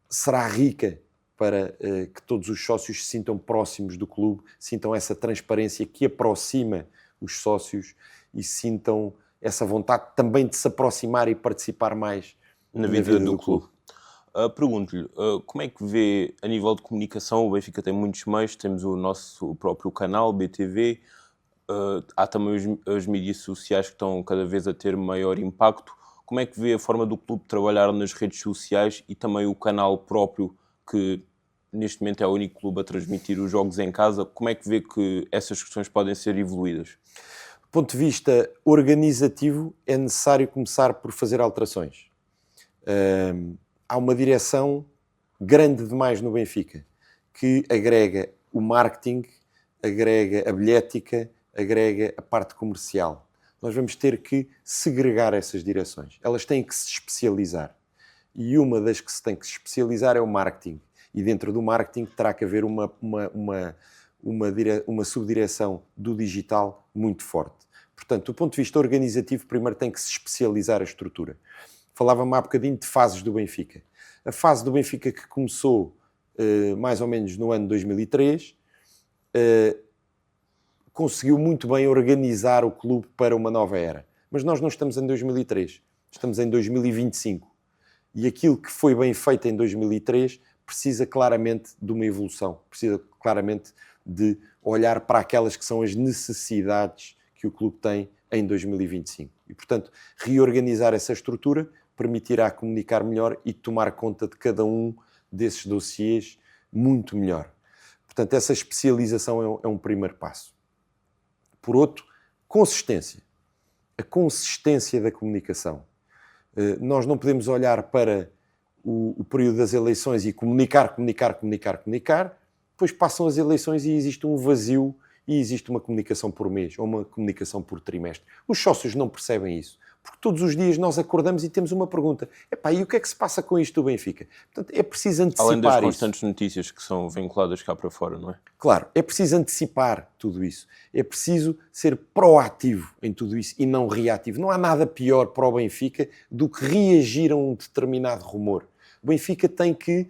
será rica para que todos os sócios se sintam próximos do clube, sintam essa transparência que aproxima os sócios e sintam essa vontade também de se aproximar e participar mais na vida do clube. Pergunto-lhe, como é que vê, a nível de comunicação, o Benfica tem muitos meios, temos o nosso próprio canal, BTV, há também as mídias sociais que estão cada vez a ter maior impacto. Como é que vê a forma do clube trabalhar nas redes sociais e também o canal próprio, que neste momento é o único clube a transmitir os jogos em casa? Como é que vê que essas questões podem ser evoluídas? Do ponto de vista organizativo, é necessário começar por fazer alterações. Há uma direção grande demais no Benfica, que agrega o marketing, agrega a bilhética, agrega a parte comercial. Nós vamos ter que segregar essas direções. Elas têm que se especializar. E uma das que se tem que se especializar é o marketing. E dentro do marketing terá que haver uma subdireção do digital muito forte. Portanto, do ponto de vista organizativo, primeiro tem que se especializar a estrutura. Falava-me há bocadinho de fases do Benfica. A fase do Benfica que começou mais ou menos no ano 2003, conseguiu muito bem organizar o clube para uma nova era. Mas nós não estamos em 2003, estamos em 2025. E aquilo que foi bem feito em 2003 precisa claramente de uma evolução, precisa claramente de olhar para aquelas que são as necessidades que o clube tem em 2025. E, portanto, reorganizar essa estrutura permitirá comunicar melhor e tomar conta de cada um desses dossiês muito melhor. Portanto, essa especialização é um primeiro passo. Por outro, consistência. A consistência da comunicação. Nós não podemos olhar para o período das eleições e comunicar, depois passam as eleições e existe um vazio e existe uma comunicação por mês ou uma comunicação por trimestre. Os sócios não percebem isso, porque todos os dias nós acordamos e temos uma pergunta. Epá, e o que é que se passa com isto do Benfica? Portanto, é preciso antecipar isso. Além das constantes notícias que são vinculadas cá para fora, não é? Claro, é preciso antecipar tudo isso. É preciso ser proativo em tudo isso e não reativo. Não há nada pior para o Benfica do que reagir a um determinado rumor. O Benfica tem que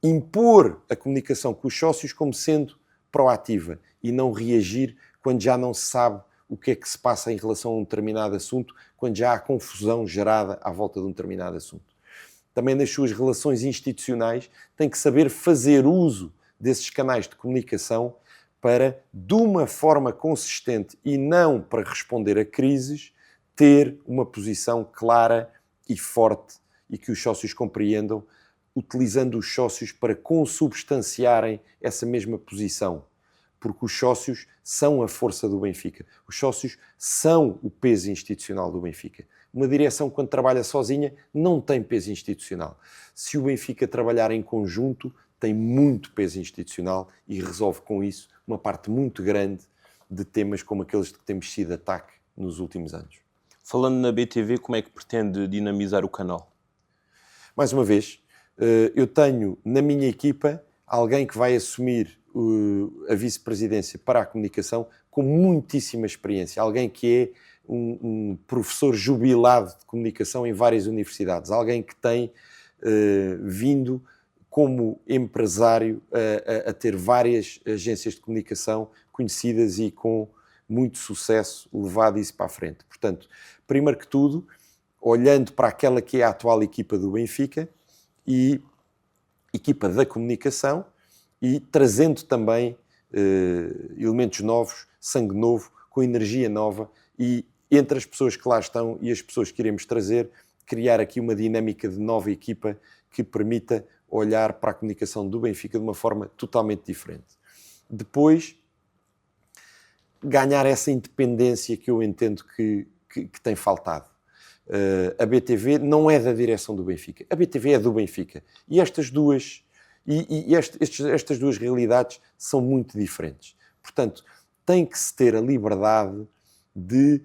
impor a comunicação com os sócios como sendo proativa e não reagir quando já não se sabe o que é que se passa em relação a um determinado assunto, quando já há confusão gerada à volta de um determinado assunto. Também nas suas relações institucionais tem que saber fazer uso desses canais de comunicação para, de uma forma consistente e não para responder a crises, ter uma posição clara e forte e que os sócios compreendam, utilizando os sócios para consubstanciarem essa mesma posição. Porque os sócios são a força do Benfica. Os sócios são o peso institucional do Benfica. Uma direção, quando trabalha sozinha, não tem peso institucional. Se o Benfica trabalhar em conjunto, tem muito peso institucional e resolve com isso uma parte muito grande de temas como aqueles de que temos sido ataque nos últimos anos. Falando na BTV, como é que pretende dinamizar o canal? Mais uma vez, eu tenho na minha equipa alguém que vai assumir a vice-presidência para a comunicação com muitíssima experiência. Alguém que é um professor jubilado de comunicação em várias universidades. Alguém que tem vindo como empresário a ter várias agências de comunicação conhecidas e com muito sucesso levado isso para a frente. Portanto, primeiro que tudo, olhando para aquela que é a atual equipa do Benfica e equipa da comunicação e trazendo também elementos novos, sangue novo, com energia nova e entre as pessoas que lá estão e as pessoas que iremos trazer, criar aqui uma dinâmica de nova equipa que permita olhar para a comunicação do Benfica de uma forma totalmente diferente. Depois, ganhar essa independência que eu entendo que tem faltado. A BTV não é da direção do Benfica. A BTV é do Benfica. E estas duas realidades são muito diferentes. Portanto, tem que se ter a liberdade de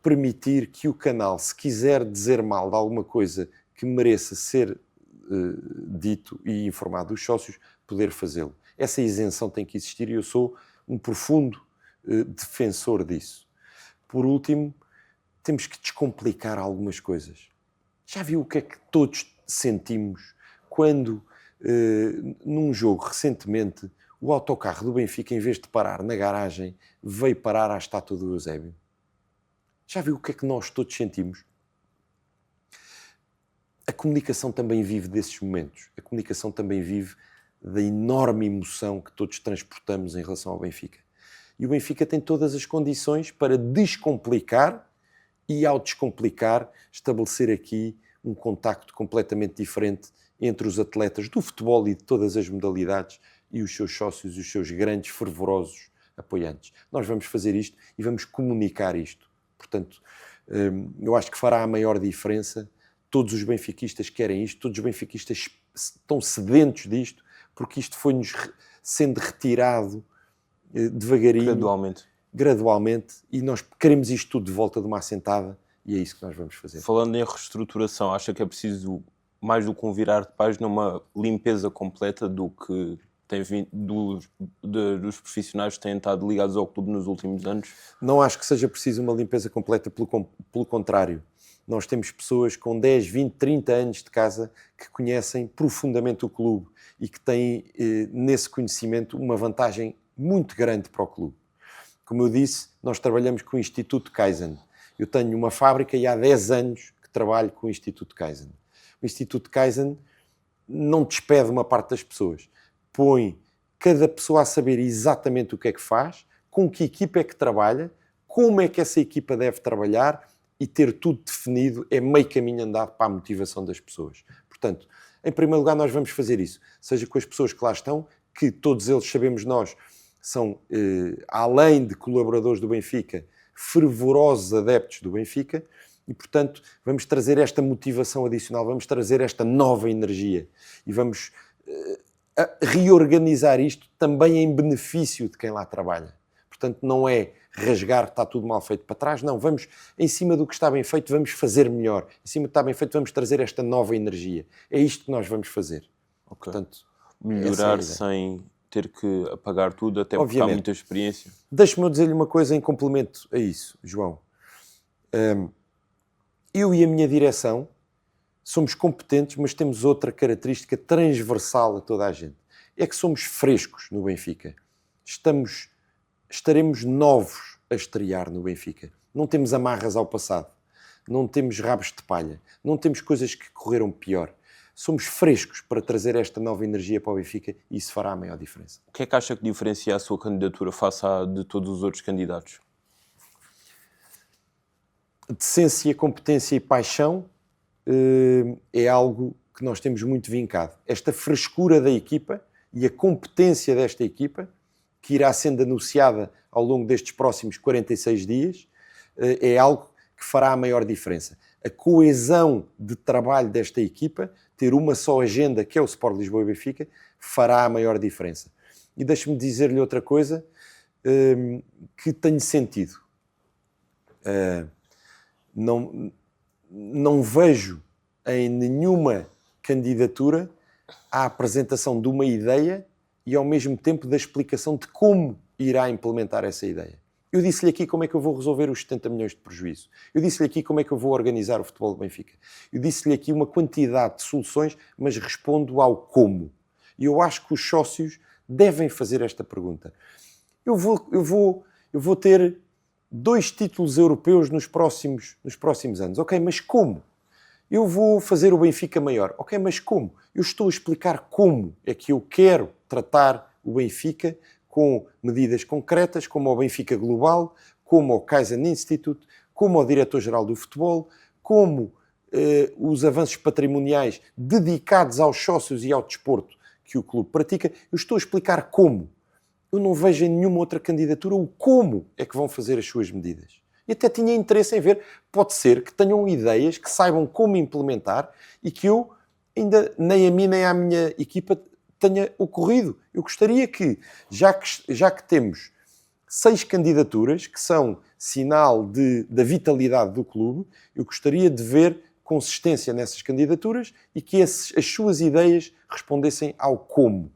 permitir que o canal, se quiser dizer mal de alguma coisa que mereça ser dito e informado os sócios, poder fazê-lo. Essa isenção tem que existir e eu sou um profundo defensor disso. Por último, temos que descomplicar algumas coisas. Já viu o que é que todos sentimos quando, num jogo recentemente, o autocarro do Benfica, em vez de parar na garagem, veio parar à estátua do Eusébio? Já viu o que é que nós todos sentimos? A comunicação também vive desses momentos. A comunicação também vive da enorme emoção que todos transportamos em relação ao Benfica. E o Benfica tem todas as condições para descomplicar e, ao descomplicar, estabelecer aqui um contacto completamente diferente entre os atletas do futebol e de todas as modalidades e os seus sócios e os seus grandes fervorosos apoiantes. Nós vamos fazer isto e vamos comunicar isto. Portanto, eu acho que fará a maior diferença. Todos os benfiquistas querem isto, todos os benfiquistas estão sedentos disto, porque isto foi-nos sendo retirado devagarinho, gradualmente, e nós queremos isto tudo de volta de uma assentada, e é isso que nós vamos fazer. Falando em reestruturação, acha que é preciso, mais do que um virar de página, uma limpeza completa do que tem vindo, dos profissionais que têm estado ligados ao clube nos últimos anos? Não acho que seja preciso uma limpeza completa, pelo contrário. Nós temos pessoas com 10, 20, 30 anos de casa que conhecem profundamente o clube e que têm, nesse conhecimento, uma vantagem muito grande para o clube. Como eu disse, nós trabalhamos com o Instituto Kaizen. Eu tenho uma fábrica e há 10 anos que trabalho com o Instituto Kaizen. O Instituto Kaizen não despede uma parte das pessoas. Põe cada pessoa a saber exatamente o que é que faz, com que equipa é que trabalha, como é que essa equipa deve trabalhar, e ter tudo definido é meio caminho andado para a motivação das pessoas. Portanto, em primeiro lugar, nós vamos fazer isso. Seja com as pessoas que lá estão, que todos eles, sabemos nós, são, além de colaboradores do Benfica, fervorosos adeptos do Benfica, e, portanto, vamos trazer esta motivação adicional, vamos trazer esta nova energia e vamos reorganizar isto também em benefício de quem lá trabalha. Portanto, não é rasgar, está tudo mal feito para trás. Não, vamos, em cima do que está bem feito, vamos fazer melhor. Em cima do que está bem feito, vamos trazer esta nova energia. É isto que nós vamos fazer. Okay. Portanto, melhorar sem ter que apagar tudo, até porque há muita experiência. Deixe-me eu dizer-lhe uma coisa em complemento a isso, João. Eu e a minha direção somos competentes, mas temos outra característica transversal a toda a gente. É que somos frescos no Benfica. Estaremos novos a estrear no Benfica. Não temos amarras ao passado. Não temos rabos de palha. Não temos coisas que correram pior. Somos frescos para trazer esta nova energia para o Benfica e isso fará a maior diferença. O que é que acha que diferencia a sua candidatura face à de todos os outros candidatos? Decência, competência e paixão é algo que nós temos muito vincado. Esta frescura da equipa e a competência desta equipa, que irá sendo anunciada ao longo destes próximos 46 dias, é algo que fará a maior diferença. A coesão de trabalho desta equipa, ter uma só agenda, que é o Sport Lisboa e Benfica, fará a maior diferença. E deixe-me dizer-lhe outra coisa que tenho sentido. Não vejo em nenhuma candidatura a apresentação de uma ideia e ao mesmo tempo da explicação de como irá implementar essa ideia. Eu disse-lhe aqui como é que eu vou resolver os 70 milhões de prejuízo. Eu disse-lhe aqui como é que eu vou organizar o futebol do Benfica. Eu disse-lhe aqui uma quantidade de soluções, mas respondo ao como. E eu acho que os sócios devem fazer esta pergunta. Eu vou ter 2 títulos europeus nos próximos anos. Ok, mas como? Eu vou fazer o Benfica maior. Ok, mas como? Eu estou a explicar como é que eu quero tratar o Benfica com medidas concretas, como o Benfica Global, como o Kaizen Institute, como o Diretor-Geral do Futebol, como os avanços patrimoniais dedicados aos sócios e ao desporto que o clube pratica. Eu estou a explicar como. Eu não vejo em nenhuma outra candidatura o como é que vão fazer as suas medidas. E até tinha interesse em ver, pode ser que tenham ideias, que saibam como implementar e que eu ainda nem a mim nem à minha equipa tenha ocorrido. Eu gostaria que, já que temos 6 candidaturas, que são sinal da vitalidade do clube, eu gostaria de ver consistência nessas candidaturas e que as suas ideias respondessem ao como.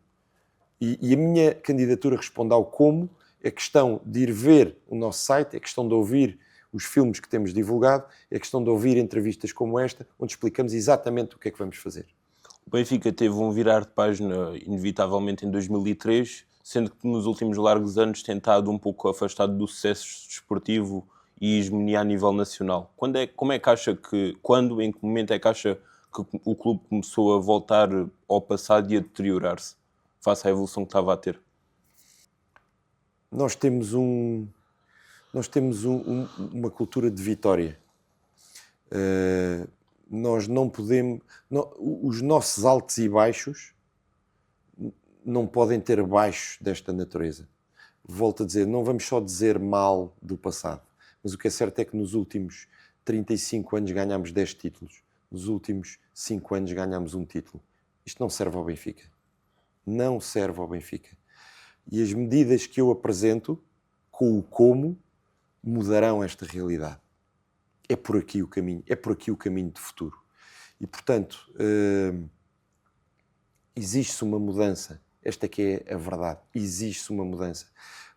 E a minha candidatura responde ao como, é questão de ir ver o nosso site, é questão de ouvir os filmes que temos divulgado, é questão de ouvir entrevistas como esta, onde explicamos exatamente o que é que vamos fazer. O Benfica teve um virar de página inevitavelmente em 2003, sendo que nos últimos largos anos tem estado um pouco afastado do sucesso desportivo e hegemonia a nível nacional. Em que momento é que acha que o clube começou a voltar ao passado e a deteriorar-se face à evolução que estava a ter? Nós temos uma cultura de vitória. Nós não podemos... os nossos altos e baixos não podem ter baixos desta natureza. volto a dizer, não vamos só dizer mal do passado, mas o que é certo é que nos últimos 35 anos ganhámos 10 títulos, nos últimos 5 anos ganhámos um título. Isto não serve ao Benfica. Não serve ao Benfica. E as medidas que eu apresento, com o como, mudarão esta realidade. É por aqui o caminho de futuro. E, portanto, existe-se uma mudança. Esta que é a verdade. Existe-se uma mudança.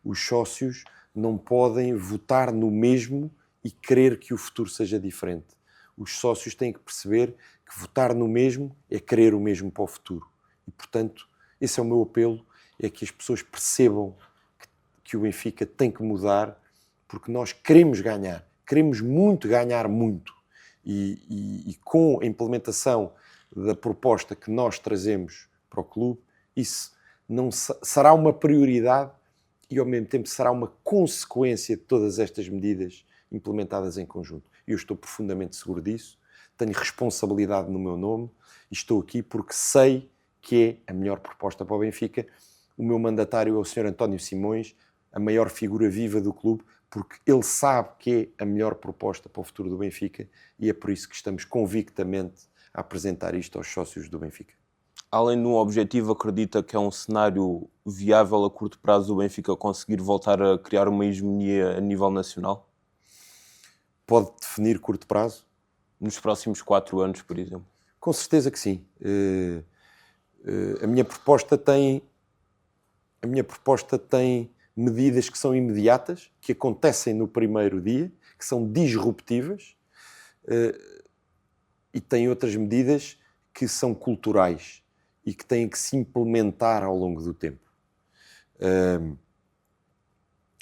Os sócios não podem votar no mesmo e querer que o futuro seja diferente. Os sócios têm que perceber que votar no mesmo é querer o mesmo para o futuro. E, portanto, esse é o meu apelo, é que as pessoas percebam que o Benfica tem que mudar, porque nós queremos ganhar. Queremos muito ganhar muito. E com a implementação da proposta que nós trazemos para o clube, isso não será uma prioridade e, ao mesmo tempo, será uma consequência de todas estas medidas implementadas em conjunto. E eu estou profundamente seguro disso, tenho responsabilidade no meu nome e estou aqui porque sei que é a melhor proposta para o Benfica. O meu mandatário é o Sr. António Simões, a maior figura viva do clube, porque ele sabe que é a melhor proposta para o futuro do Benfica e é por isso que estamos convictamente a apresentar isto aos sócios do Benfica. Além de um objetivo, acredita que é um cenário viável a curto prazo o Benfica conseguir voltar a criar uma hegemonia a nível nacional? Pode definir curto prazo? Nos próximos 4 anos, por exemplo? Com certeza que sim. A minha proposta tem medidas que são imediatas, que acontecem no primeiro dia, que são disruptivas, e tem outras medidas que são culturais e que têm que se implementar ao longo do tempo.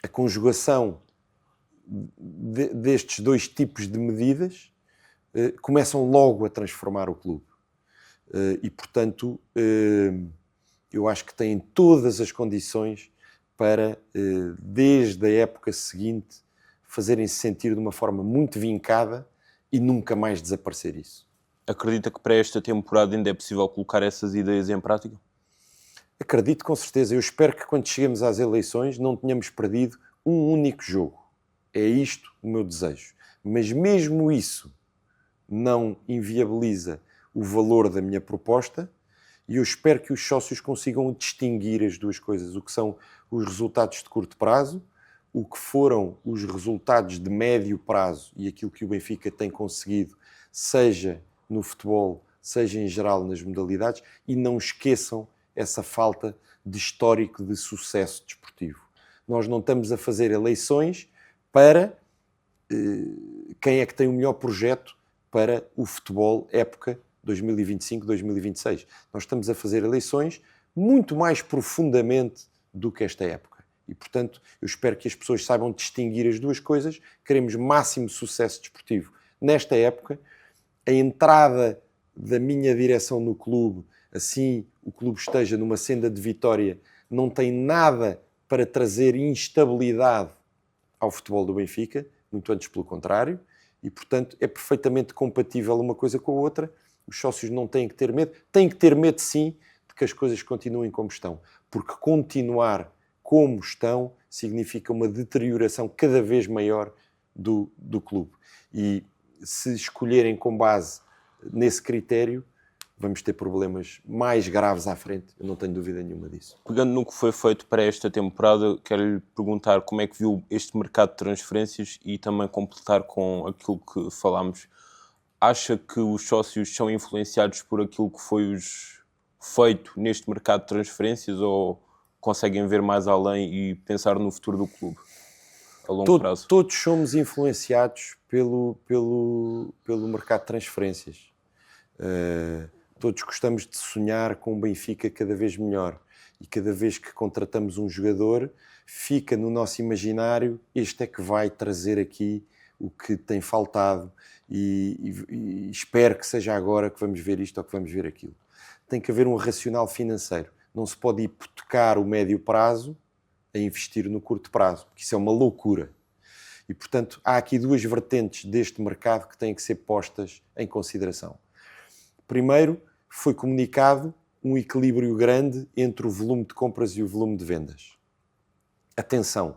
A conjugação destes dois tipos de medidas começam logo a transformar o clube. E, portanto, eu acho que têm todas as condições para, desde a época seguinte, fazerem-se sentir de uma forma muito vincada e nunca mais desaparecer isso. Acredita que para esta temporada ainda é possível colocar essas ideias em prática? Acredito, com certeza. Eu espero que quando cheguemos às eleições não tenhamos perdido um único jogo. É isto o meu desejo. Mas mesmo isso não inviabiliza o valor da minha proposta e eu espero que os sócios consigam distinguir as duas coisas, o que são os resultados de curto prazo, o que foram os resultados de médio prazo e aquilo que o Benfica tem conseguido, seja no futebol, seja em geral nas modalidades, e não esqueçam essa falta de histórico de sucesso desportivo. Nós não estamos a fazer eleições para quem é que tem o melhor projeto para o futebol época 2025-2026. Nós estamos a fazer eleições muito mais profundamente do que esta época. E, portanto, eu espero que as pessoas saibam distinguir as duas coisas. Queremos máximo sucesso desportivo nesta época. A entrada da minha direção no clube, assim o clube esteja numa senda de vitória, não tem nada para trazer instabilidade ao futebol do Benfica, muito antes pelo contrário, e, portanto, é perfeitamente compatível uma coisa com a outra. Os sócios não têm que ter medo. Têm que ter medo, sim, de que as coisas continuem como estão, porque continuar como estão significa uma deterioração cada vez maior do clube. E se escolherem com base nesse critério, vamos ter problemas mais graves à frente, eu não tenho dúvida nenhuma disso. Pegando no que foi feito para esta temporada, quero-lhe perguntar como é que viu este mercado de transferências e também completar com aquilo que falámos. Acha que os sócios são influenciados por aquilo que foi feito neste mercado de transferências ou conseguem ver mais além e pensar no futuro do clube a longo prazo? Todos somos influenciados pelo mercado de transferências. Todos gostamos de sonhar com um Benfica cada vez melhor. E cada vez que contratamos um jogador, fica no nosso imaginário, este é que vai trazer aqui o que tem faltado e espero que seja agora que vamos ver isto ou que vamos ver aquilo. Tem que haver um racional financeiro. Não se pode hipotecar o médio prazo a investir no curto prazo, porque isso é uma loucura. E, portanto, há aqui duas vertentes deste mercado que têm que ser postas em consideração. Primeiro, foi comunicado um equilíbrio grande entre o volume de compras e o volume de vendas. Atenção,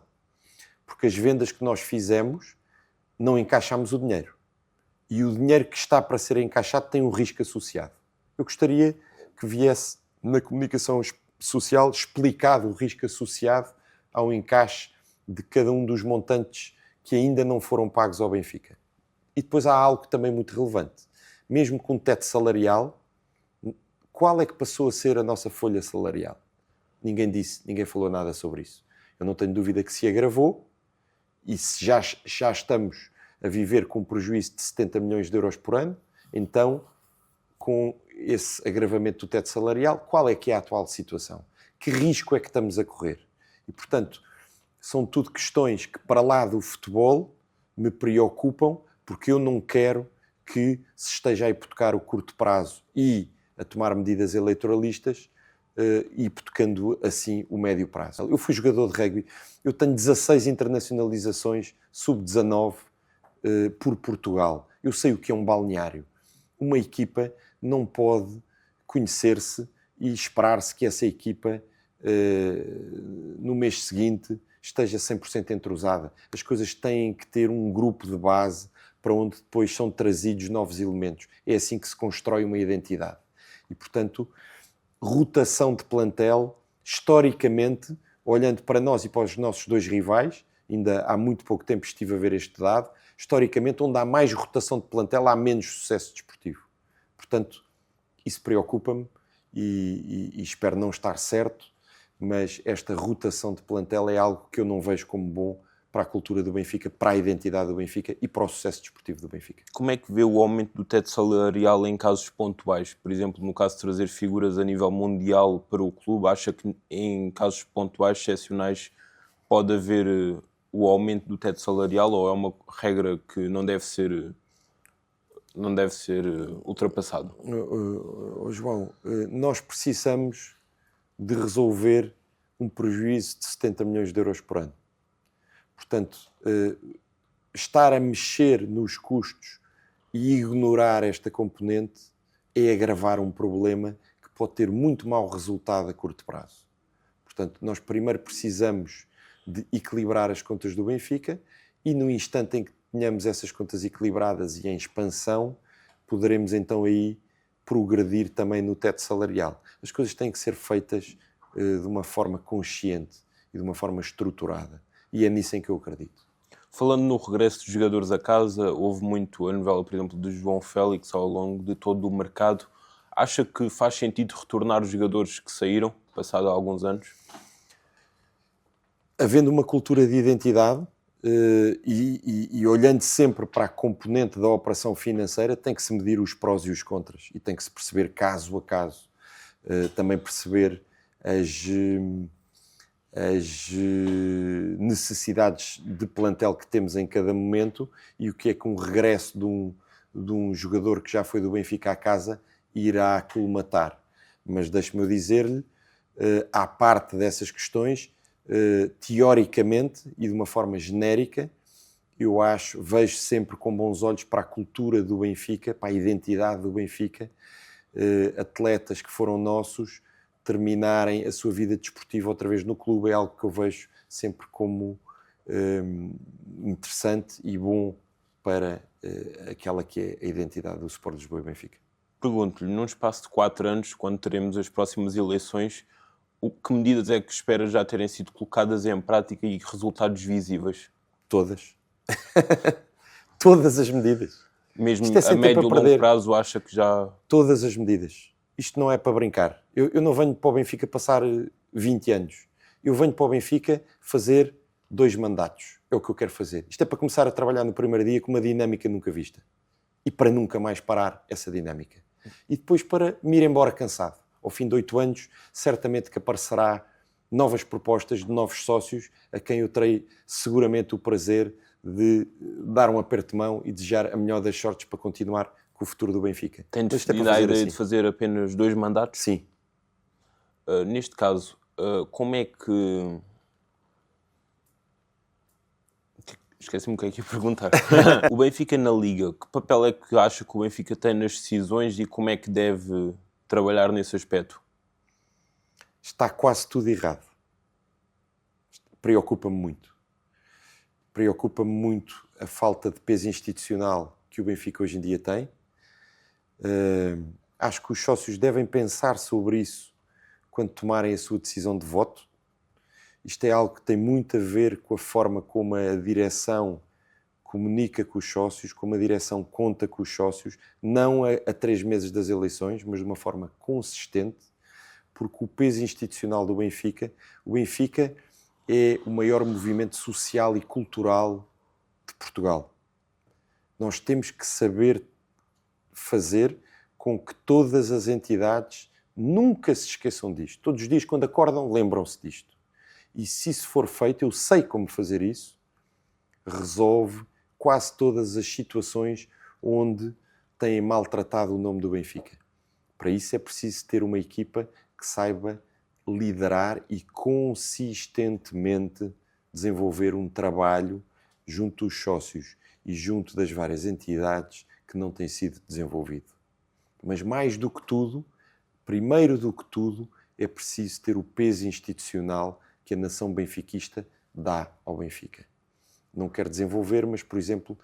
porque as vendas que nós fizemos não encaixámos o dinheiro. E o dinheiro que está para ser encaixado tem um risco associado. Eu gostaria que viesse na comunicação social explicado o risco associado ao encaixe de cada um dos montantes que ainda não foram pagos ao Benfica. E depois há algo também muito relevante. Mesmo com o teto salarial, qual é que passou a ser a nossa folha salarial? Ninguém disse, ninguém falou nada sobre isso. Eu não tenho dúvida que se agravou e se já estamos a viver com um prejuízo de 70 milhões de euros por ano, então, com esse agravamento do teto salarial, qual é que é a atual situação? Que risco é que estamos a correr? E, portanto, são tudo questões que, para lá do futebol, me preocupam, porque eu não quero que se esteja a hipotecar o curto prazo e a tomar medidas eleitoralistas, hipotecando assim o médio prazo. Eu fui jogador de rugby, eu tenho 16 internacionalizações sub-19 por Portugal. Eu sei o que é um balneário. Uma equipa não pode conhecer-se e esperar-se que essa equipa no mês seguinte esteja 100% entrosada. As coisas têm que ter um grupo de base para onde depois são trazidos novos elementos. É assim que se constrói uma identidade. E, portanto, rotação de plantel, historicamente, olhando para nós e para os nossos dois rivais, ainda há muito pouco tempo estive a ver este dado, historicamente, onde há mais rotação de plantel, há menos sucesso desportivo. Portanto, isso preocupa-me e espero não estar certo, mas esta rotação de plantel é algo que eu não vejo como bom para a cultura do Benfica, para a identidade do Benfica e para o sucesso desportivo do Benfica. Como é que vê o aumento do teto salarial em casos pontuais? Por exemplo, no caso de trazer figuras a nível mundial para o clube, acha que em casos pontuais, excepcionais, pode haver o aumento do teto salarial ou é uma regra que não deve ser ultrapassado? João, nós precisamos de resolver um prejuízo de 70 milhões de euros por ano. Portanto, estar a mexer nos custos e ignorar esta componente é agravar um problema que pode ter muito mau resultado a curto prazo. Portanto, nós primeiro precisamos de equilibrar as contas do Benfica e no instante em que tenhamos essas contas equilibradas e em expansão, poderemos então aí progredir também no teto salarial. As coisas têm que ser feitas de uma forma consciente e de uma forma estruturada. E é nisso em que eu acredito. Falando no regresso dos jogadores a casa, houve muito a novela, por exemplo, de João Félix ao longo de todo o mercado. Acha que faz sentido retornar os jogadores que saíram, passado há alguns anos? Havendo uma cultura de identidade e olhando sempre para a componente da operação financeira, tem que se medir os prós e os contras e tem que se perceber caso a caso. Também perceber as necessidades de plantel que temos em cada momento e o que é que um regresso de um jogador que já foi do Benfica à casa irá colmatar. Mas deixe-me dizer-lhe, à parte dessas questões, teoricamente e de uma forma genérica, eu vejo sempre com bons olhos para a cultura do Benfica, para a identidade do Benfica, atletas que foram nossos terminarem a sua vida desportiva outra vez no clube, é algo que eu vejo sempre como interessante e bom para aquela que é a identidade do Sport Lisboa e Benfica. Pergunto-lhe, num espaço de 4 anos, quando teremos as próximas eleições, que medidas é que espera já terem sido colocadas em prática e resultados visíveis? Todas. Todas as medidas. Mesmo a médio e longo prazo, acha que já... Todas as medidas. Isto não é para brincar. Eu não venho para o Benfica passar 20 anos. Eu venho para o Benfica fazer 2 mandatos. É o que eu quero fazer. Isto é para começar a trabalhar no primeiro dia com uma dinâmica nunca vista. E para nunca mais parar essa dinâmica. E depois para me ir embora cansado. Ao fim de 8 anos, certamente que aparecerá novas propostas de novos sócios a quem eu terei seguramente o prazer de dar um aperto de mão e desejar a melhor das sortes para continuar com o futuro do Benfica. Tem decidido a ideia de fazer apenas 2 mandatos? Sim. Neste caso, como é que... Esqueci-me o que é que ia perguntar. O Benfica na Liga, que papel é que acha que o Benfica tem nas decisões e como é que deve trabalhar nesse aspecto? Está quase tudo errado. preocupa-me muito. Preocupa-me muito a falta de peso institucional que o Benfica hoje em dia tem. Acho que os sócios devem pensar sobre isso quando tomarem a sua decisão de voto. Isto é algo que tem muito a ver com a forma como a direção comunica com os sócios, como a direção conta com os sócios, não a 3 meses das eleições, mas de uma forma consistente, porque o peso institucional do Benfica, o Benfica é o maior movimento social e cultural de Portugal. Nós temos que saber fazer com que todas as entidades nunca se esqueçam disto. Todos os dias, quando acordam, lembram-se disto. E se isso for feito, eu sei como fazer isso, resolve quase todas as situações onde têm maltratado o nome do Benfica. Para isso é preciso ter uma equipa que saiba liderar e consistentemente desenvolver um trabalho junto dos sócios e junto das várias entidades que não tem sido desenvolvido. Mas mais do que tudo, primeiro do que tudo, é preciso ter o peso institucional que a nação benfiquista dá ao Benfica. Não quero desenvolver, mas, por exemplo,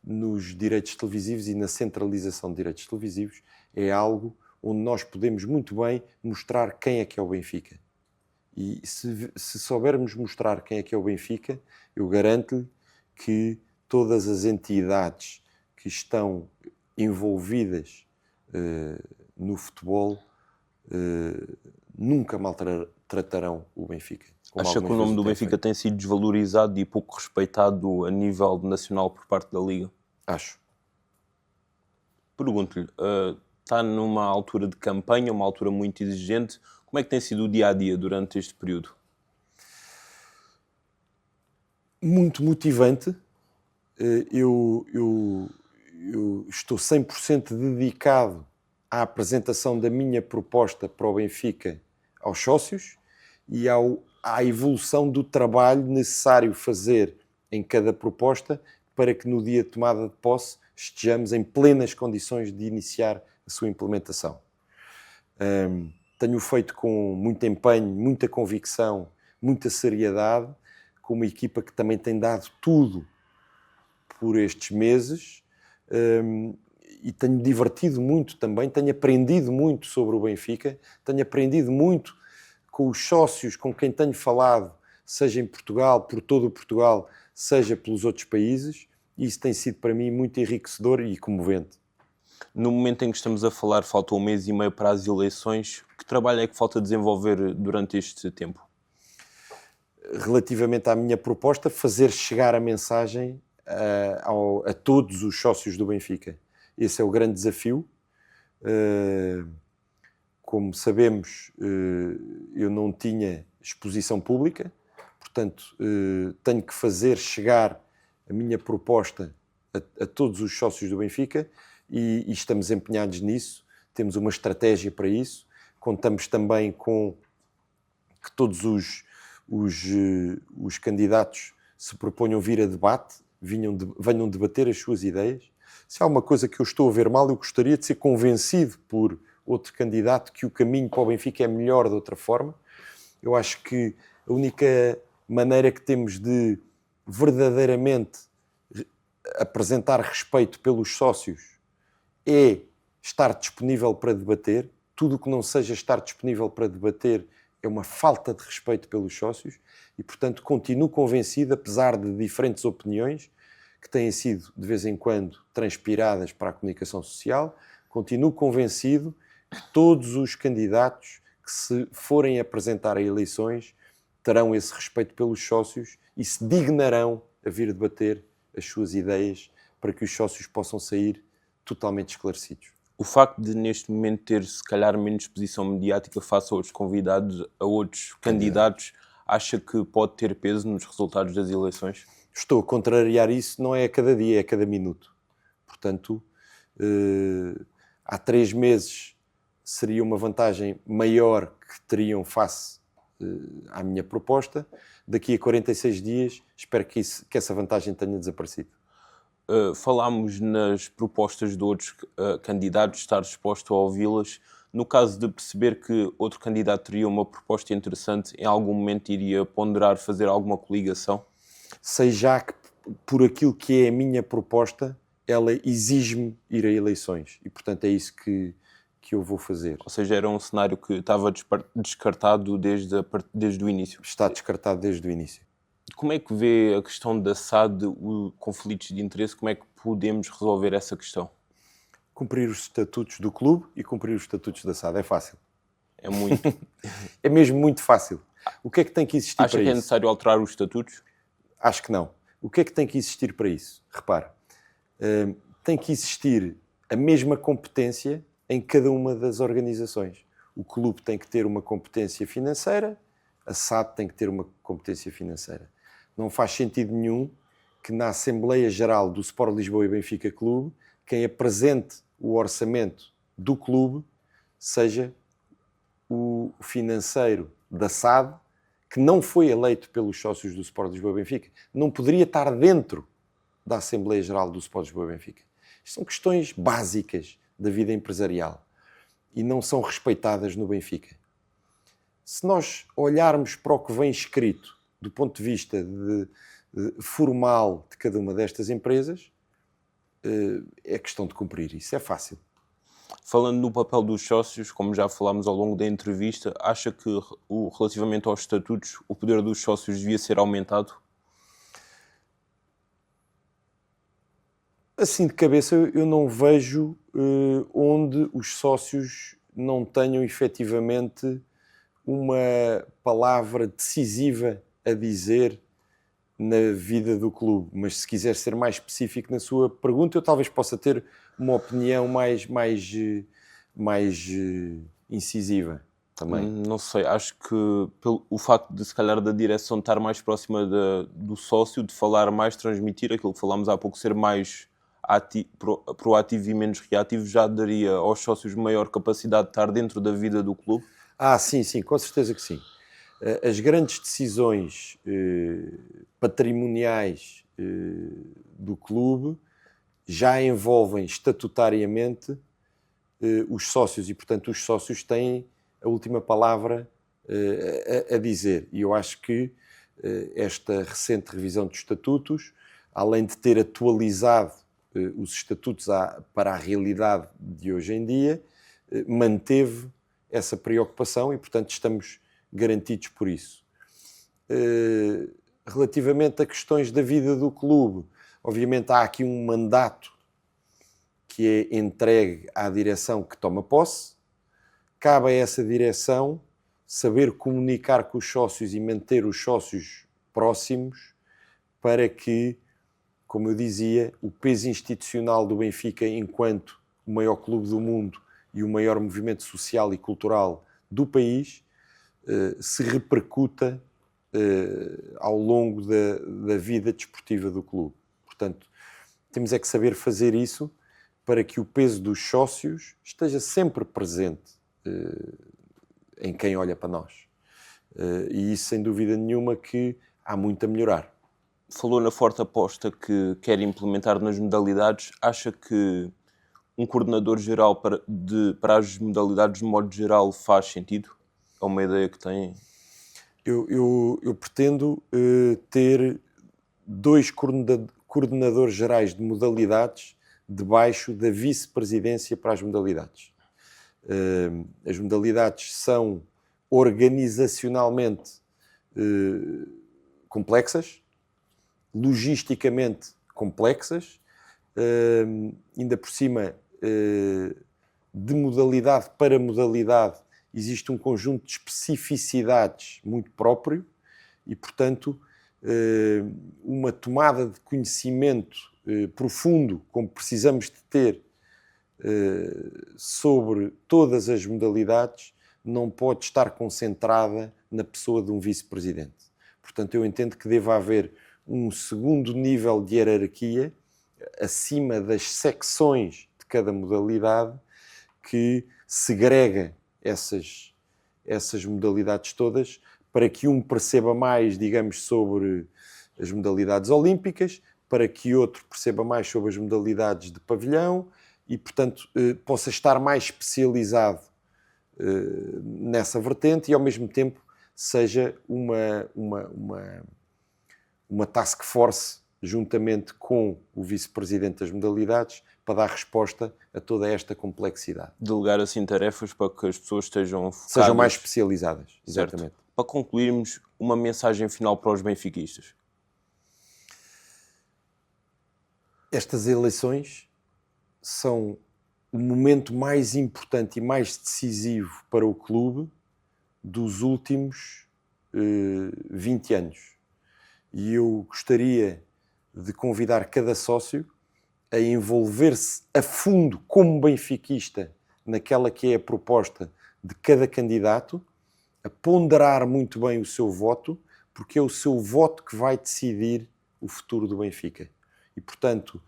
nos direitos televisivos e na centralização de direitos televisivos, é algo onde nós podemos muito bem mostrar quem é que é o Benfica. E se soubermos mostrar quem é que é o Benfica, eu garanto-lhe que todas as entidades que estão envolvidas no futebol nunca maltratarão o Benfica. Acha que o nome do Benfica tem sido desvalorizado e pouco respeitado a nível nacional por parte da Liga? Acho. Pergunto-lhe, está numa altura de campanha, uma altura muito exigente. Como é que tem sido o dia-a-dia durante este período? Muito motivante. Eu estou 100% dedicado à apresentação da minha proposta para o Benfica aos sócios e à evolução do trabalho necessário fazer em cada proposta para que no dia de tomada de posse estejamos em plenas condições de iniciar a sua implementação. Tenho feito com muito empenho, muita convicção, muita seriedade, com uma equipa que também tem dado tudo por estes meses e tenho divertido muito também, tenho aprendido muito sobre o Benfica, tenho aprendido muito com os sócios com quem tenho falado, seja em Portugal, por todo o Portugal, seja pelos outros países, e isso tem sido para mim muito enriquecedor e comovente. No momento em que estamos a falar, falta 1 mês e meio para as eleições, que trabalho é que falta desenvolver durante este tempo? Relativamente à minha proposta, fazer chegar a mensagem a todos os sócios do Benfica. Esse é o grande desafio. Como sabemos, eu não tinha exposição pública, portanto, tenho que fazer chegar a minha proposta a todos os sócios do Benfica e estamos empenhados nisso, temos uma estratégia para isso, contamos também com que todos os candidatos se proponham vir a debate, venham debater as suas ideias. Se há uma coisa que eu estou a ver mal, eu gostaria de ser convencido por outro candidato que o caminho para o Benfica é melhor de outra forma. Eu acho que a única maneira que temos de verdadeiramente apresentar respeito pelos sócios é estar disponível para debater. Tudo o que não seja estar disponível para debater é uma falta de respeito pelos sócios e, portanto, continuo convencido, apesar de diferentes opiniões que têm sido, de vez em quando, transpiradas para a comunicação social, continuo convencido que todos os candidatos que se forem apresentar a eleições terão esse respeito pelos sócios e se dignarão a vir debater as suas ideias para que os sócios possam sair totalmente esclarecidos. O facto de, neste momento, ter, se calhar, menos exposição mediática face a outros convidados, a outros candidatos, acha que pode ter peso nos resultados das eleições? Estou a contrariar isso, não é a cada dia, é a cada minuto. Portanto, há 3 meses seria uma vantagem maior que teriam face à minha proposta. Daqui a 46 dias, espero que essa vantagem tenha desaparecido. Falámos nas propostas de outros candidatos, estar disposto a ouvi-las. No caso de perceber que outro candidato teria uma proposta interessante, em algum momento iria ponderar fazer alguma coligação? Sei já que, por aquilo que é a minha proposta, ela exige-me ir a eleições. E, portanto, é isso que eu vou fazer. Ou seja, era um cenário que estava descartado desde o início. Está descartado desde o início. Como é que vê a questão da SAD, conflitos de interesse, como é que podemos resolver essa questão? Cumprir os estatutos do clube e cumprir os estatutos da SAD. É fácil. É muito. É mesmo muito fácil. O que é que tem que existir para isso? Acha que é necessário alterar os estatutos? Acho que não. O que é que tem que existir para isso? Repare, tem que existir a mesma competência em cada uma das organizações. O clube tem que ter uma competência financeira, a SAD tem que ter uma competência financeira. Não faz sentido nenhum que na Assembleia Geral do Sport Lisboa e Benfica Clube, quem apresente o orçamento do clube seja o financeiro da SAD, que não foi eleito pelos sócios do Sport Lisboa e Benfica. Não poderia estar dentro da Assembleia Geral do Sport Lisboa e Benfica. Isto são questões básicas da vida empresarial e não são respeitadas no Benfica. Se nós olharmos para o que vem escrito do ponto de vista formal de cada uma destas empresas, é questão de cumprir. Isso é fácil. Falando no papel dos sócios, como já falámos ao longo da entrevista, acha que relativamente aos estatutos, o poder dos sócios devia ser aumentado? Assim de cabeça, eu não vejo onde os sócios não tenham efetivamente uma palavra decisiva a dizer na vida do clube. Mas se quiser ser mais específico na sua pergunta, eu talvez possa ter uma opinião mais incisiva também. Não sei, acho que o facto de, se calhar, da direção estar mais próxima do sócio, de falar mais, transmitir aquilo que falámos há pouco, ser mais proativo e menos reativo, já daria aos sócios maior capacidade de estar dentro da vida do clube? Sim, com certeza que sim. As grandes decisões patrimoniais do clube já envolvem estatutariamente os sócios e, portanto, os sócios têm a última palavra a dizer. E eu acho que esta recente revisão dos estatutos, além de ter atualizado os estatutos para a realidade de hoje em dia, manteve essa preocupação e, portanto, estamos garantidos por isso. Relativamente a questões da vida do clube, obviamente há aqui um mandato que é entregue à direção que toma posse. Cabe a essa direção saber comunicar com os sócios e manter os sócios próximos para que, como eu dizia, o peso institucional do Benfica enquanto o maior clube do mundo e o maior movimento social e cultural do país se repercuta ao longo da vida desportiva do clube. Portanto, temos é que saber fazer isso para que o peso dos sócios esteja sempre presente em quem olha para nós. E isso, sem dúvida nenhuma, que há muito a melhorar. Falou na forte aposta que quer implementar nas modalidades. Acha que um coordenador geral para as modalidades de modo geral faz sentido? É uma ideia que tem? Eu pretendo ter 2 coordenadores gerais de modalidades debaixo da vice-presidência para as modalidades. As modalidades são organizacionalmente complexas, logisticamente complexas, ainda por cima, de modalidade para modalidade, existe um conjunto de especificidades muito próprio e, portanto, uma tomada de conhecimento profundo, como precisamos de ter sobre todas as modalidades, não pode estar concentrada na pessoa de um vice-presidente. Portanto, eu entendo que deva haver um segundo nível de hierarquia acima das secções de cada modalidade que segrega essas modalidades todas para que um perceba mais, digamos, sobre as modalidades olímpicas, para que outro perceba mais sobre as modalidades de pavilhão e, portanto, possa estar mais especializado nessa vertente e, ao mesmo tempo, seja uma task force, juntamente com o vice-presidente das modalidades, para dar resposta a toda esta complexidade. Delegar assim tarefas para que as pessoas estejam focadas. Sejam mais especializadas, Certo. exatamente. Para concluirmos, uma mensagem final para os benfiquistas. Estas eleições são o momento mais importante e mais decisivo para o clube dos últimos 20 anos. E eu gostaria de convidar cada sócio a envolver-se a fundo como benfiquista naquela que é a proposta de cada candidato, a ponderar muito bem o seu voto, porque é o seu voto que vai decidir o futuro do Benfica. E, portanto,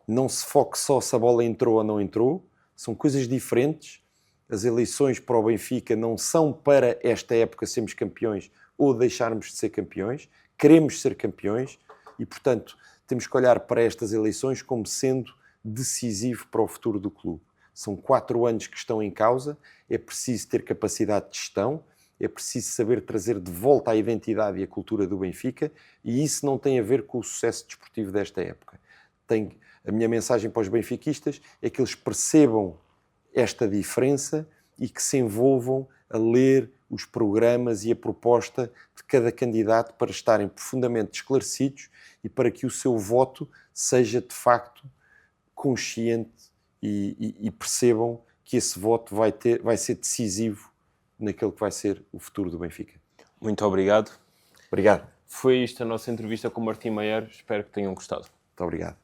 não se foque só se a bola entrou ou não entrou, são coisas diferentes. As eleições para o Benfica não são para esta época sermos campeões ou deixarmos de ser campeões. Queremos ser campeões e, portanto, temos que olhar para estas eleições como sendo decisivo para o futuro do clube. São 4 anos que estão em causa, é preciso ter capacidade de gestão, é preciso saber trazer de volta a identidade e a cultura do Benfica, e isso não tem a ver com o sucesso desportivo desta época. A minha mensagem para os benfiquistas é que eles percebam esta diferença e que se envolvam a ler os programas e a proposta de cada candidato para estarem profundamente esclarecidos e para que o seu voto seja de facto consciente e percebam que esse voto vai ser decisivo naquele que vai ser o futuro do Benfica. Muito obrigado. Obrigado. Foi isto a nossa entrevista com o Martim Maier. Espero que tenham gostado. Muito obrigado.